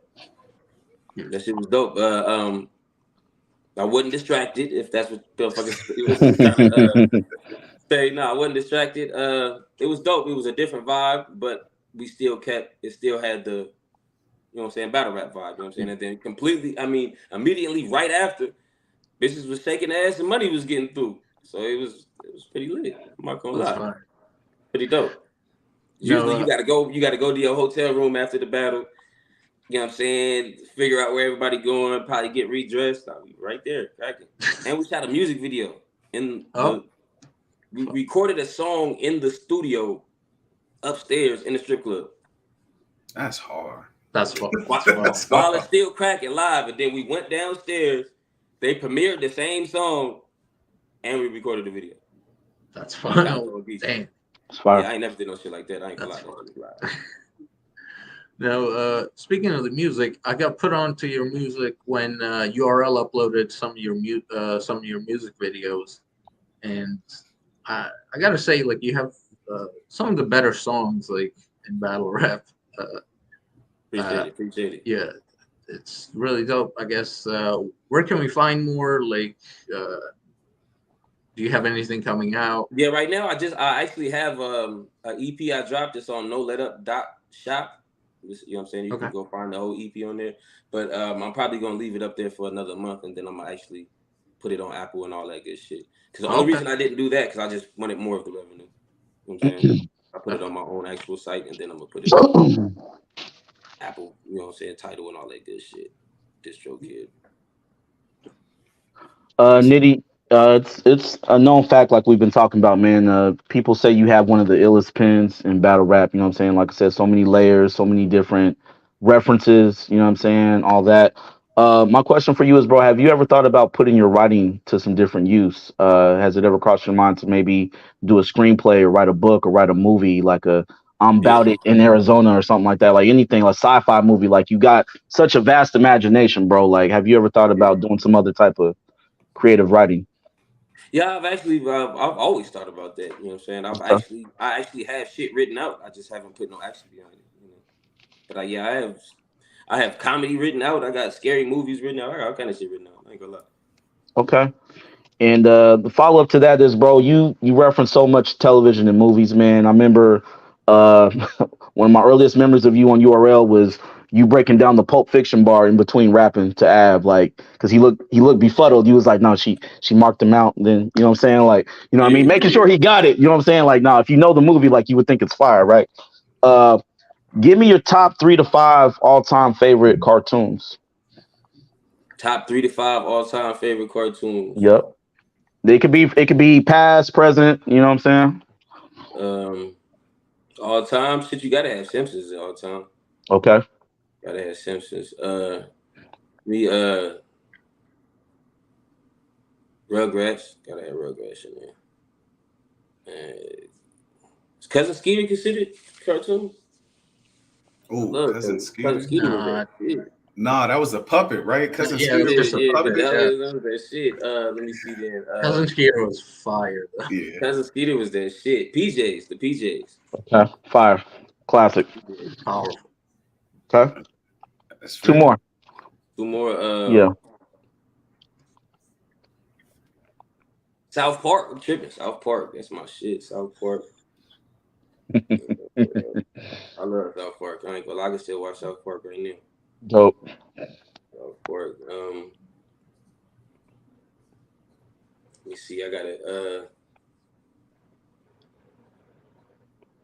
I wasn't distracted, if that's what motherfuckers was trying to say. No, I wasn't distracted. It was dope. It was a different vibe, but we still had the, you know what I'm saying, battle rap vibe, you know what I'm saying? And then immediately right after, bitches was shaking ass and money was getting through. So it was pretty lit. I'm not gonna lie. Pretty dope. Usually you gotta go to your hotel room after the battle. You know what I'm saying? Figure out where everybody going, probably get redressed. I'll be right there, cracking. And we shot a music video. We recorded a song in the studio upstairs in the strip club. That's hard. That's hard. While it's still cracking live, and then we went downstairs. They premiered the same song, and we recorded the video. That's fun. Damn. Yeah, I ain't never did no shit like that. I ain't gonna lie. Now, speaking of the music, I got put onto your music when URL uploaded some of your music videos, and I gotta say, like, you have some of the better songs, like in battle rap. Appreciate it. Yeah, it's really dope. I guess where can we find more? Like, do you have anything coming out? Yeah, right now I actually have an EP I dropped. It's on noletup.shop. You know what I'm saying? You can go find the whole EP on there. But I'm probably gonna leave it up there for another month, and then I'm gonna actually put it on Apple and all that good shit. Because the only reason I didn't do that because I just wanted more of the revenue. You know what I'm saying? I put it on my own actual site, and then I'm gonna put it on Apple. You know what I'm saying? Title and all that good shit. Distro Kid. Nitty, it's a known fact, like we've been talking about, man. People say you have one of the illest pens in battle rap. You know what I'm saying? Like I said, so many layers, so many different references. You know what I'm saying? All that. My question for you is, bro, have you ever thought about putting your writing to some different use? Has it ever crossed your mind to maybe do a screenplay or write a book or write a movie like I'm About It in Arizona or something like that? Like anything, like sci-fi movie. Like you got such a vast imagination, bro. Like, have you ever thought about doing some other type of creative writing? Yeah, I've always thought about that. You know what I'm saying? I actually have shit written out. I just haven't put no action behind it. You know? But I have comedy written out. I got scary movies written out. I got all kind of shit written out. I ain't gonna lie. Okay. And the follow up to that is, bro, you reference so much television and movies, man. I remember one of my earliest memories of you on URL was you breaking down the Pulp Fiction bar in between rapping to Av, like, because he looked befuddled. You was like, no, she marked him out. And then, you know what I'm saying? Like, you know what I mean? Making sure he got it. You know what I'm saying? Like, no, if you know the movie, like, you would think it's fire, right? Give me your top 3 to 5 all-time favorite cartoons. Top 3 to 5 all-time favorite cartoons. Yep. It could be past, present, you know what I'm saying? All time, shit, you gotta have Simpsons all time. Okay. Gotta have Simpsons. Rugrats. Gotta have Rugrats in there. Cousin Skeeter considered cartoon? Oh, Cousin Skeeter. Cousin Skeeter was that shit. Nah, that was a puppet, right? Cousin Yeah, Skeeter was a Yeah, puppet. that was that shit. Let me see then. Cousin Skeeter was fire. Though. Yeah. Cousin Skeeter was that shit. PJs, the PJs. Okay, fire, classic. Powerful. Okay, That's two fair. more. Two more. Yeah. South Park. I'm tripping. South Park. That's my shit. South Park. I love South Park. I ain't gonna lie. I can still watch South Park right now. Dope. South Park. Let me see. I got it.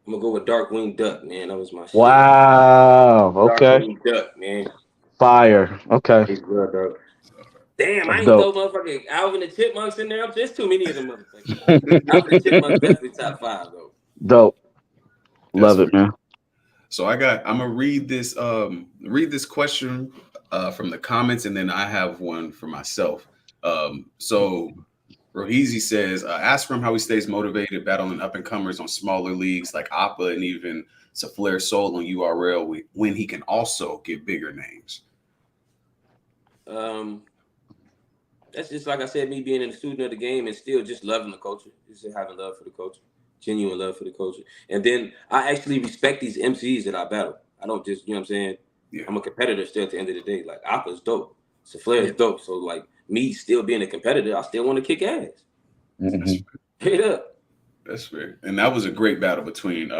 I'm gonna go with Darkwing Duck, man. That was my shit. Wow. Okay. Darkwing Duck, man. Fire. Okay. Damn, I That's ain't dope. throw motherfucking Alvin the Chipmunks in there. There's too many of them motherfuckers. Alvin the Chipmunks definitely top 5 though. Dope. Love it, man. So I'm gonna read this question from the comments, and then I have one for myself. So Rohizi says, ask him how he stays motivated battling up and comers on smaller leagues like Appa and even Saflair Soul on URL when he can also get bigger names. That's just like I said, me being a student of the game and still just loving the culture, just having love for the culture, genuine love for the culture. And then I actually respect these MCs that I battle. I don't just, you know what I'm saying? Yeah. I'm a competitor still at the end of the day. Like Appa's dope. Saflair is dope. So like me still being a competitor, I still want to kick ass. Straight up. That's fair. And that was a great battle between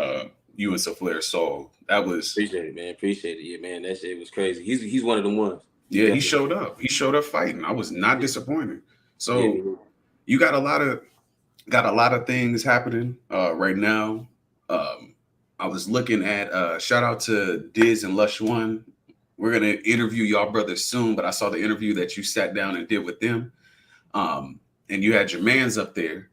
you and Saflair Soul. That was appreciate it, man. Appreciate it. Yeah, man. That shit was crazy. He's one of them ones. Yeah, he showed up. He showed up fighting. I was not disappointed. So you got a lot of things happening right now. I was looking at shout out to Diz and Lush One. We're gonna interview y'all brothers soon, but I saw the interview that you sat down and did with them. And you had your mans up there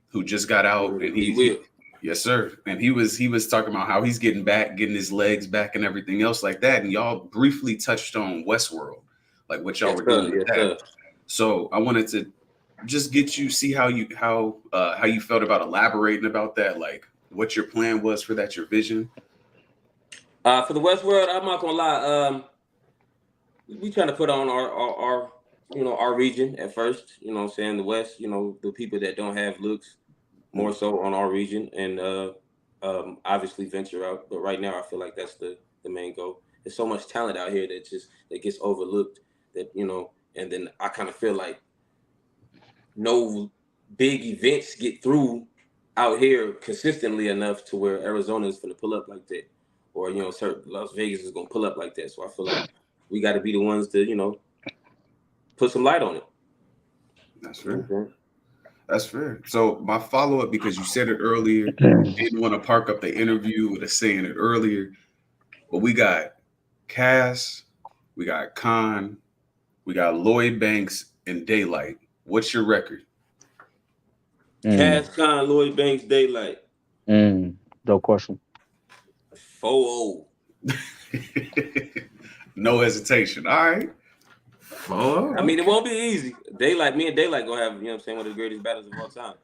who just got out, and he yes, sir. And he was talking about how he's getting his legs back and everything else like that. And y'all briefly touched on Westworld, like what y'all were doing with that. So I wanted to just get you, see how you felt about elaborating about that, like what your plan was for that, your vision. For the Westworld, I'm not gonna lie. We trying to put on our region at first. You know what I'm saying? The West, the people that don't have looks. More so on our region, and obviously venture out. But right now, I feel like that's the main goal. There's so much talent out here that gets overlooked. That and then I kind of feel like no big events get through out here consistently enough to where Arizona is going to pull up like that, or Las Vegas is going to pull up like that. So I feel like we got to be the ones to put some light on it. That's fair. That's fair. So my follow-up, because you said it earlier, didn't want to park up the interview with us saying it earlier, but we got Cass, we got Khan, we got Lloyd Banks and Daylight. What's your record? Cass, Khan, Lloyd Banks, Daylight. No question. 4-0. No hesitation. All right. Oh, I mean, it won't be easy. Me and Daylight gonna have, one of the greatest battles of all time.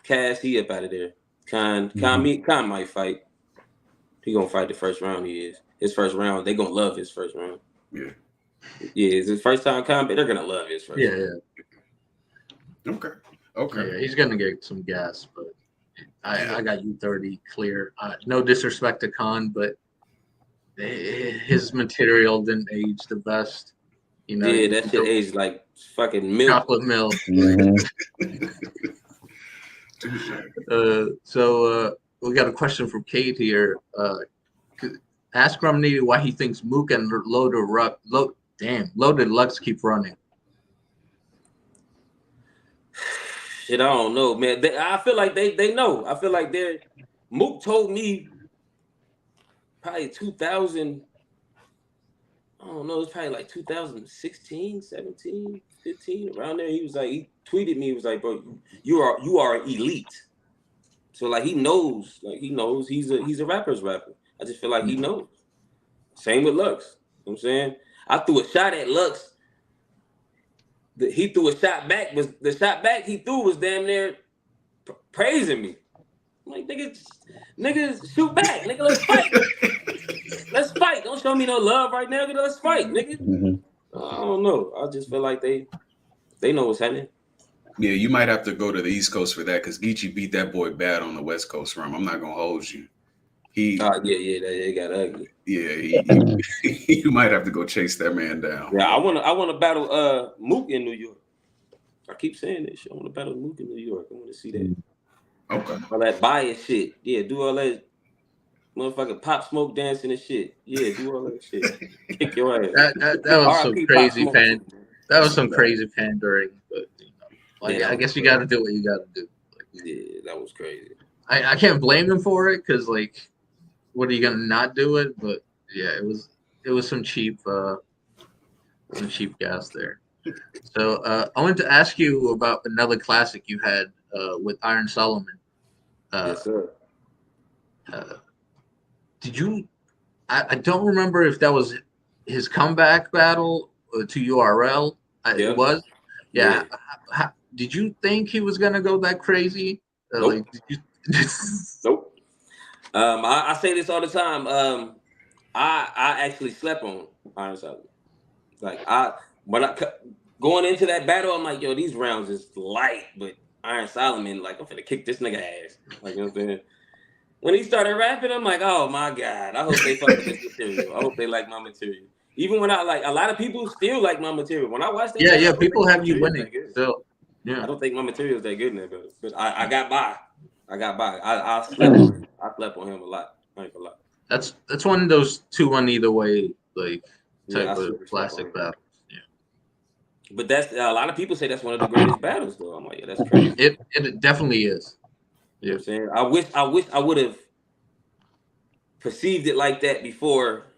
Cass, he up out of there. Khan might fight. He gonna fight the first round. His first round. They gonna love his first round. Yeah. It's his first time combat. They're gonna love his first round. Yeah. Okay. Yeah, he's gonna get some gas, but I got U30 clear. No disrespect to Khan, but his material didn't age the best. That shit aged like fucking milk. Chocolate milk. So we got a question from Kate here. Ask Rum Nitty why he thinks Mook and Loaded Lux keep running. Shit, I don't know, man. I feel like they know. I feel like Mook told me probably 2000. I don't know, it's probably like 2016, 17, 15, around there. He was like, he tweeted me, he was like, bro, you are elite. So like he knows he's a rapper's rapper. I just feel like he knows. Same with Lux. You know what I'm saying? I threw a shot at Lux. He threw a shot back, but the shot back he threw was damn near praising me. I'm like, niggas, shoot back, nigga. Let's fight. Let's fight. Don't show me no love right now, nigga. Let's fight, nigga. I don't know. I just feel like they know what's happening. Yeah, you might have to go to the East Coast for that because Geechee beat that boy bad on the West Coast Rum. I'm not gonna hold you. They got ugly. Yeah, you might have to go chase that man down. Yeah, I wanna battle Mook in New York. I keep saying this shit. I want to battle Mook in New York. I want to see that. Okay. All that bias shit. Yeah, do all that motherfucking Pop Smoke dancing and shit. Yeah, do all that shit. Kick your ass. That was some crazy that was some crazy pandering, but I guess you got to do what you got to do. Yeah, that was crazy. I can't blame them for it because what are you gonna not do it? But yeah, it was some cheap gas there. So I wanted to ask you about another classic you had with Iron Solomon. Yes, sir. Did you? I don't remember if that was his comeback battle to URL. It was. Yeah. Did you think he was gonna go that crazy? Nope. Nope. I say this all the time. I actually slept on Iron Solomon. Going into that battle, I'm like, yo, these rounds is light, but Iron Solomon, like, I'm finna kick this nigga ass. Like, you know what I'm saying? When he started rapping, I'm like, oh my God, I hope they fuck with this material. I hope they like my material. Even when a lot of people still like my material. When I watch that, people have you winning still. Yeah, I don't think my material is that good in there, but I got by. I slept on him. I slept on him a lot. Like a lot. That's one of those 2-1 either way type of classic battles. Yeah. But that's a lot of people say that's one of the greatest battles though. I'm like, yeah, that's crazy. It definitely is. You know what I'm saying? I wish I would have perceived it like that before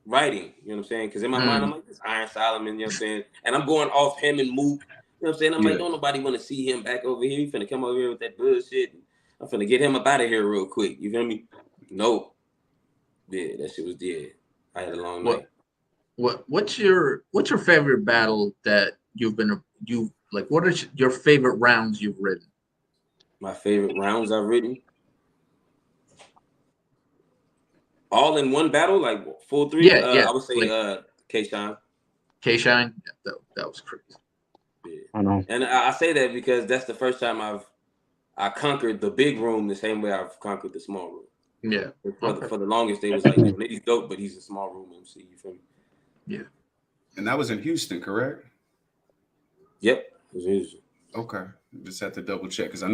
writing. You know what I'm saying? Because in my mind, I'm like, this Iron Solomon, you know what I'm saying? And I'm going off him and Mook. You know what I'm saying? I'm like, don't nobody want to see him back over here. He finna come over here with that bullshit. I'm finna get him up out of here real quick. You feel me? No. Yeah, that shit was dead. I had a long night. What's your favorite battle that what are your favorite rounds you've written? My favorite rounds I've written? All in one battle, like full 3? Yeah. I would say K-Shine. K-Shine? That was crazy. Yeah. I know. And I say that because that's the first time I conquered the big room the same way I've conquered the small room. Yeah. For the longest, they was like, yo, Nitty's dope, but he's a small room MC. You feel me? Yeah. And that was in Houston, correct? Yep. It was in Houston. Okay. Just have to double check because I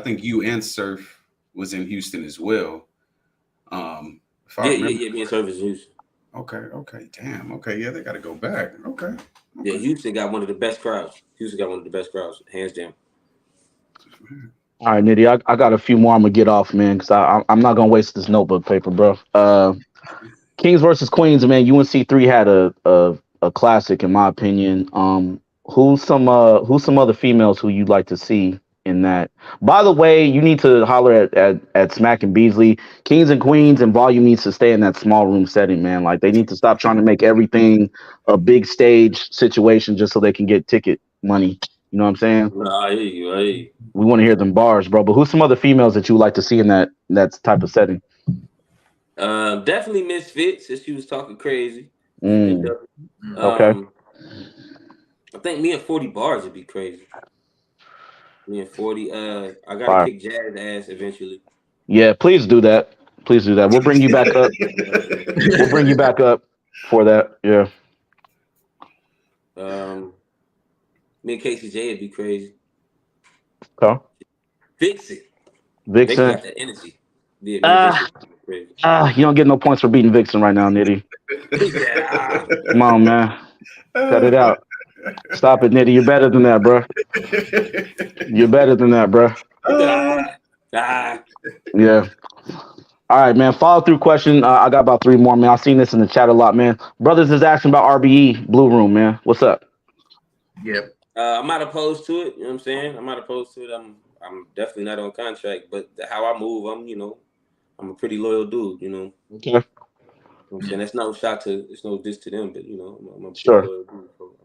think you and Surf was in Houston as well. Me and Surf is in Houston. Okay. Damn. Okay. Yeah, they got to go back. Okay. Yeah, Houston got one of the best crowds. Hands down. All right, Nitty, I got a few more I'm going to get off, man, because I'm not going to waste this notebook paper, bro. Kings versus Queens, man, UNC3 had a classic, in my opinion. Who's some other females who you'd like to see in that? By the way, you need to holler at Smack and Beasley. Kings and Queens and Volume needs to stay in that small room setting, man. Like, they need to stop trying to make everything a big stage situation just so they can get ticket money. You know what I'm saying? I hear you. We want to hear them bars, bro. But who's some other females that you would like to see in that type of setting? Definitely Misfits, if she was talking crazy. Okay. I think me and 40 bars would be crazy. Me and 40. I gotta kick Jazz ass eventually. Yeah, please do that. We'll bring you back up. We'll bring you back up for that. Yeah. Me and Casey J would be crazy. Okay. Vixen. They got that energy. Yeah, you don't get no points for beating Vixen right now, Nitty. Come on, man. Cut it out. Stop it, Nitty. You're better than that, bro. Yeah. All right, man. Follow through question. I got about 3 more, man. I've seen this in the chat a lot, man. Brothers is asking about RBE Blue Room, man. What's up? Yep. I'm not opposed to it. You know what I'm saying? I'm not opposed to it. I'm definitely not on contract, but how I move, I'm a pretty loyal dude, you know. Okay. You know what I'm saying? That's no shot it's no diss to them, but you know, I'm a pretty loyal dude. So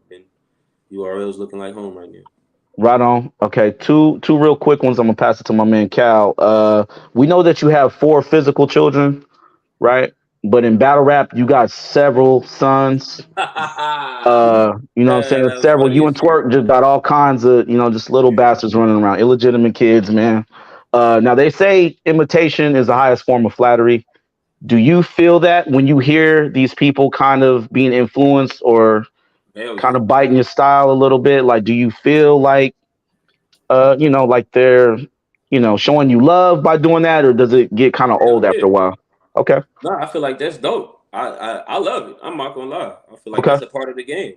URL's looking like home right now. Right on. Okay, two real quick ones. I'm gonna pass it to my man Cal. We know that you have 4 physical children, right? But in battle rap, you got several sons. You know what I'm saying? That was Several. funny You as and shit. Twerk just got all kinds of, just little bastards running around, illegitimate kids, man. Now they say imitation is the highest form of flattery. Do you feel that when you hear these people kind of being influenced or Hell kind yeah. of biting your style a little bit? Like, do you feel like, like they're, showing you love by doing that, or does it get kind of Hell old yeah. after a while? Okay. No, I feel like that's dope. I love it. I'm not gonna lie. I feel like Okay. that's a part of the game.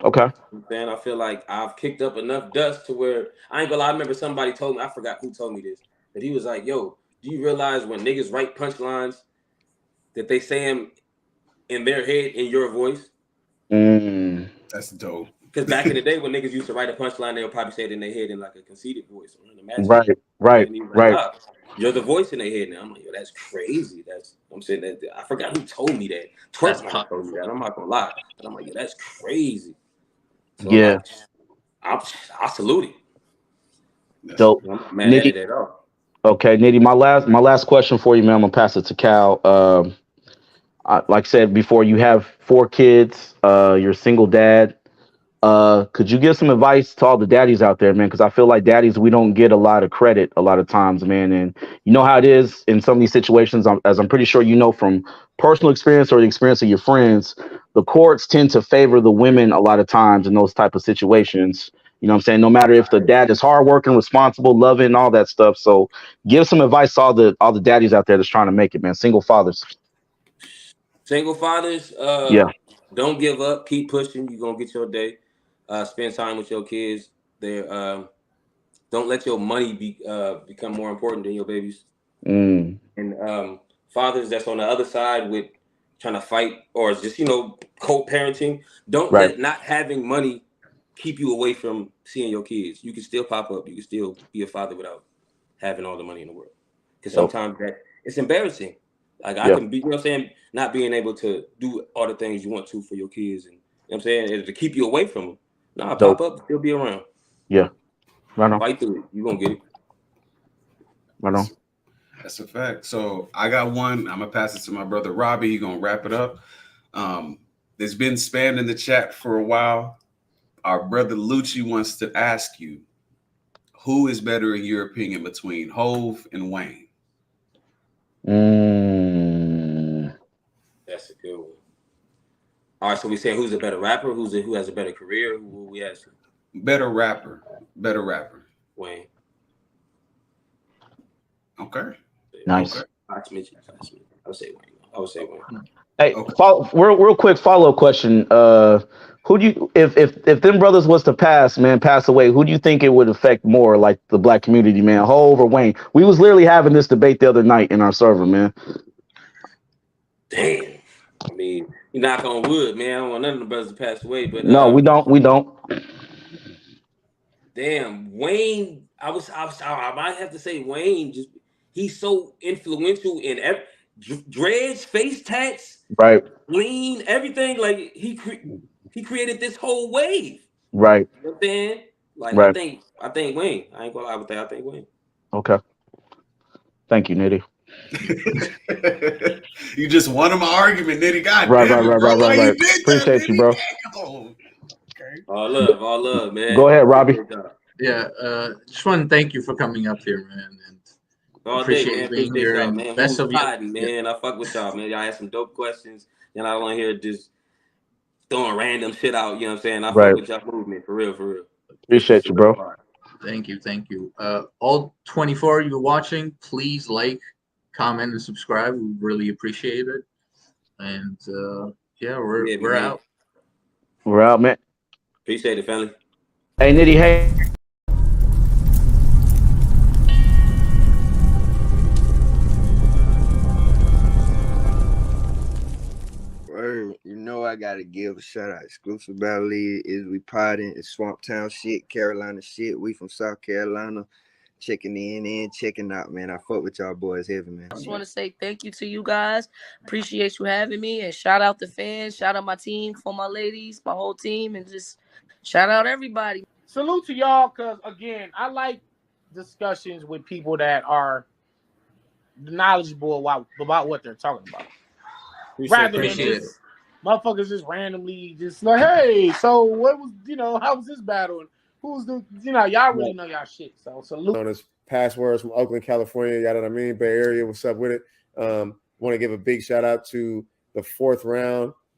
Okay. You know what I'm saying? I feel like I've kicked up enough dust to where I ain't gonna lie. I remember somebody told me, I forgot who told me this, but he was like, "Yo, do you realize when niggas write punchlines that they say them in their head in your voice?" That's dope. Because back in the day when niggas used to write a punchline, they would probably say it in their head in like a conceited voice or an imaginary. Right. And he was like, Right. "Nah, you're the voice in their head now." I'm like, "Yo, that's crazy." I'm saying that I forgot who told me that. Twerk might have told me that. I'm not gonna lie, but I'm like, "Yo, that's crazy." So I'm Yeah. like, I salute it. Dope. I'm not mad at it at all. Okay, Nitty. My last question for you, man. I'm gonna pass it to Cal. Like I said before, you have 4 kids. You're a single dad. Could you give some advice to all the daddies out there, man? Because I feel like daddies, we don't get a lot of credit a lot of times, man. And you know how it is in some of these situations, as I'm pretty sure you know from personal experience or the experience of your friends, the courts tend to favor the women a lot of times in those type of situations. You know what I'm saying? No matter if the dad is hardworking, responsible, loving, all that stuff. So give some advice to all the daddies out there that's trying to make it, man. Single fathers. Single fathers, Yeah. don't give up. Keep pushing. You're gonna get your day. Spend time with your kids. Don't let your money become more important than your babies. And fathers that's on the other side with trying to fight or just co-parenting, don't let not having money keep you away from seeing your kids. You can still pop up. You can still be a father without having all the money in the world. Because sometimes it's embarrassing. Like I can be, not being able to do all the things you want to for your kids, and and to keep you away from them. Nah, pop up, still be around. Yeah. Right on. Fight through it. You gonna get it. Right on. That's a fact. So I got one. I'm gonna pass it to my brother Robbie. He's gonna wrap it up. There's been spam in the chat for a while. Our brother Lucci wants to ask you, who is better in your opinion between Hove and Wayne? That's a good one. All right, so we saying who's a better rapper? Who has a better career? Who we asking? Better rapper. Wayne. Okay. Nice. Okay. I would say Wayne. Hey, real quick follow-up question. Who do you, if them brothers was to pass away, who do you think it would affect more, like the black community, man? Hove or Wayne? We was literally having this debate the other night in our server, man. Damn. I mean, you knock on wood, man. I don't want none of the brothers to pass away, but no, we don't. Damn, Wayne. I might have to say Wayne. Just he's so influential in dreads, face tats, Right. lean, everything. Like he created this whole wave. Right. You know what I'm saying? Like right. I think Wayne. I ain't gonna lie with that. I think Wayne. Okay. Thank you, Nitty. You just won him an argument, Nitty. God Right. damn it, bro. Why you did Appreciate that, you, bro. Okay. All love, man. Go ahead, Robbie. Yeah, just want to thank you for coming up here, man, and all appreciate day, man. being Appreciate here. y'all, And man. best of Poddin, man. I fuck with y'all, man. Y'all had some dope questions, and I don't want to hear just throwing random shit out. You know what I'm saying? I fuck with y'all movement for real. Appreciate you, bro. Thank you. All 24 of you watching, please like, comment, and subscribe. We really appreciate it. And we're out. We're out, man. Appreciate it, family. Hey, Nitty, hey. I gotta give a shout out. Exclusive Battle League is we Poddin. It's Swamp Town shit, Carolina shit. We from South Carolina. Checking in and checking out, man. I fuck with y'all boys heavy, man. I just want to say thank you to you guys. Appreciate you having me, and shout out the fans. Shout out my team, for my ladies, my whole team, and just shout out everybody. salute to y'all, because again, I like discussions with people that are knowledgeable about what they're talking about. Rather than just motherfuckers just randomly just like, hey, so what was, how was this battle? And who's the, y'all really know y'all shit. So salute. On his passwords from Oakland, California, you know what I mean? Bay Area, what's up with it? Want to give a big shout out to the 4th round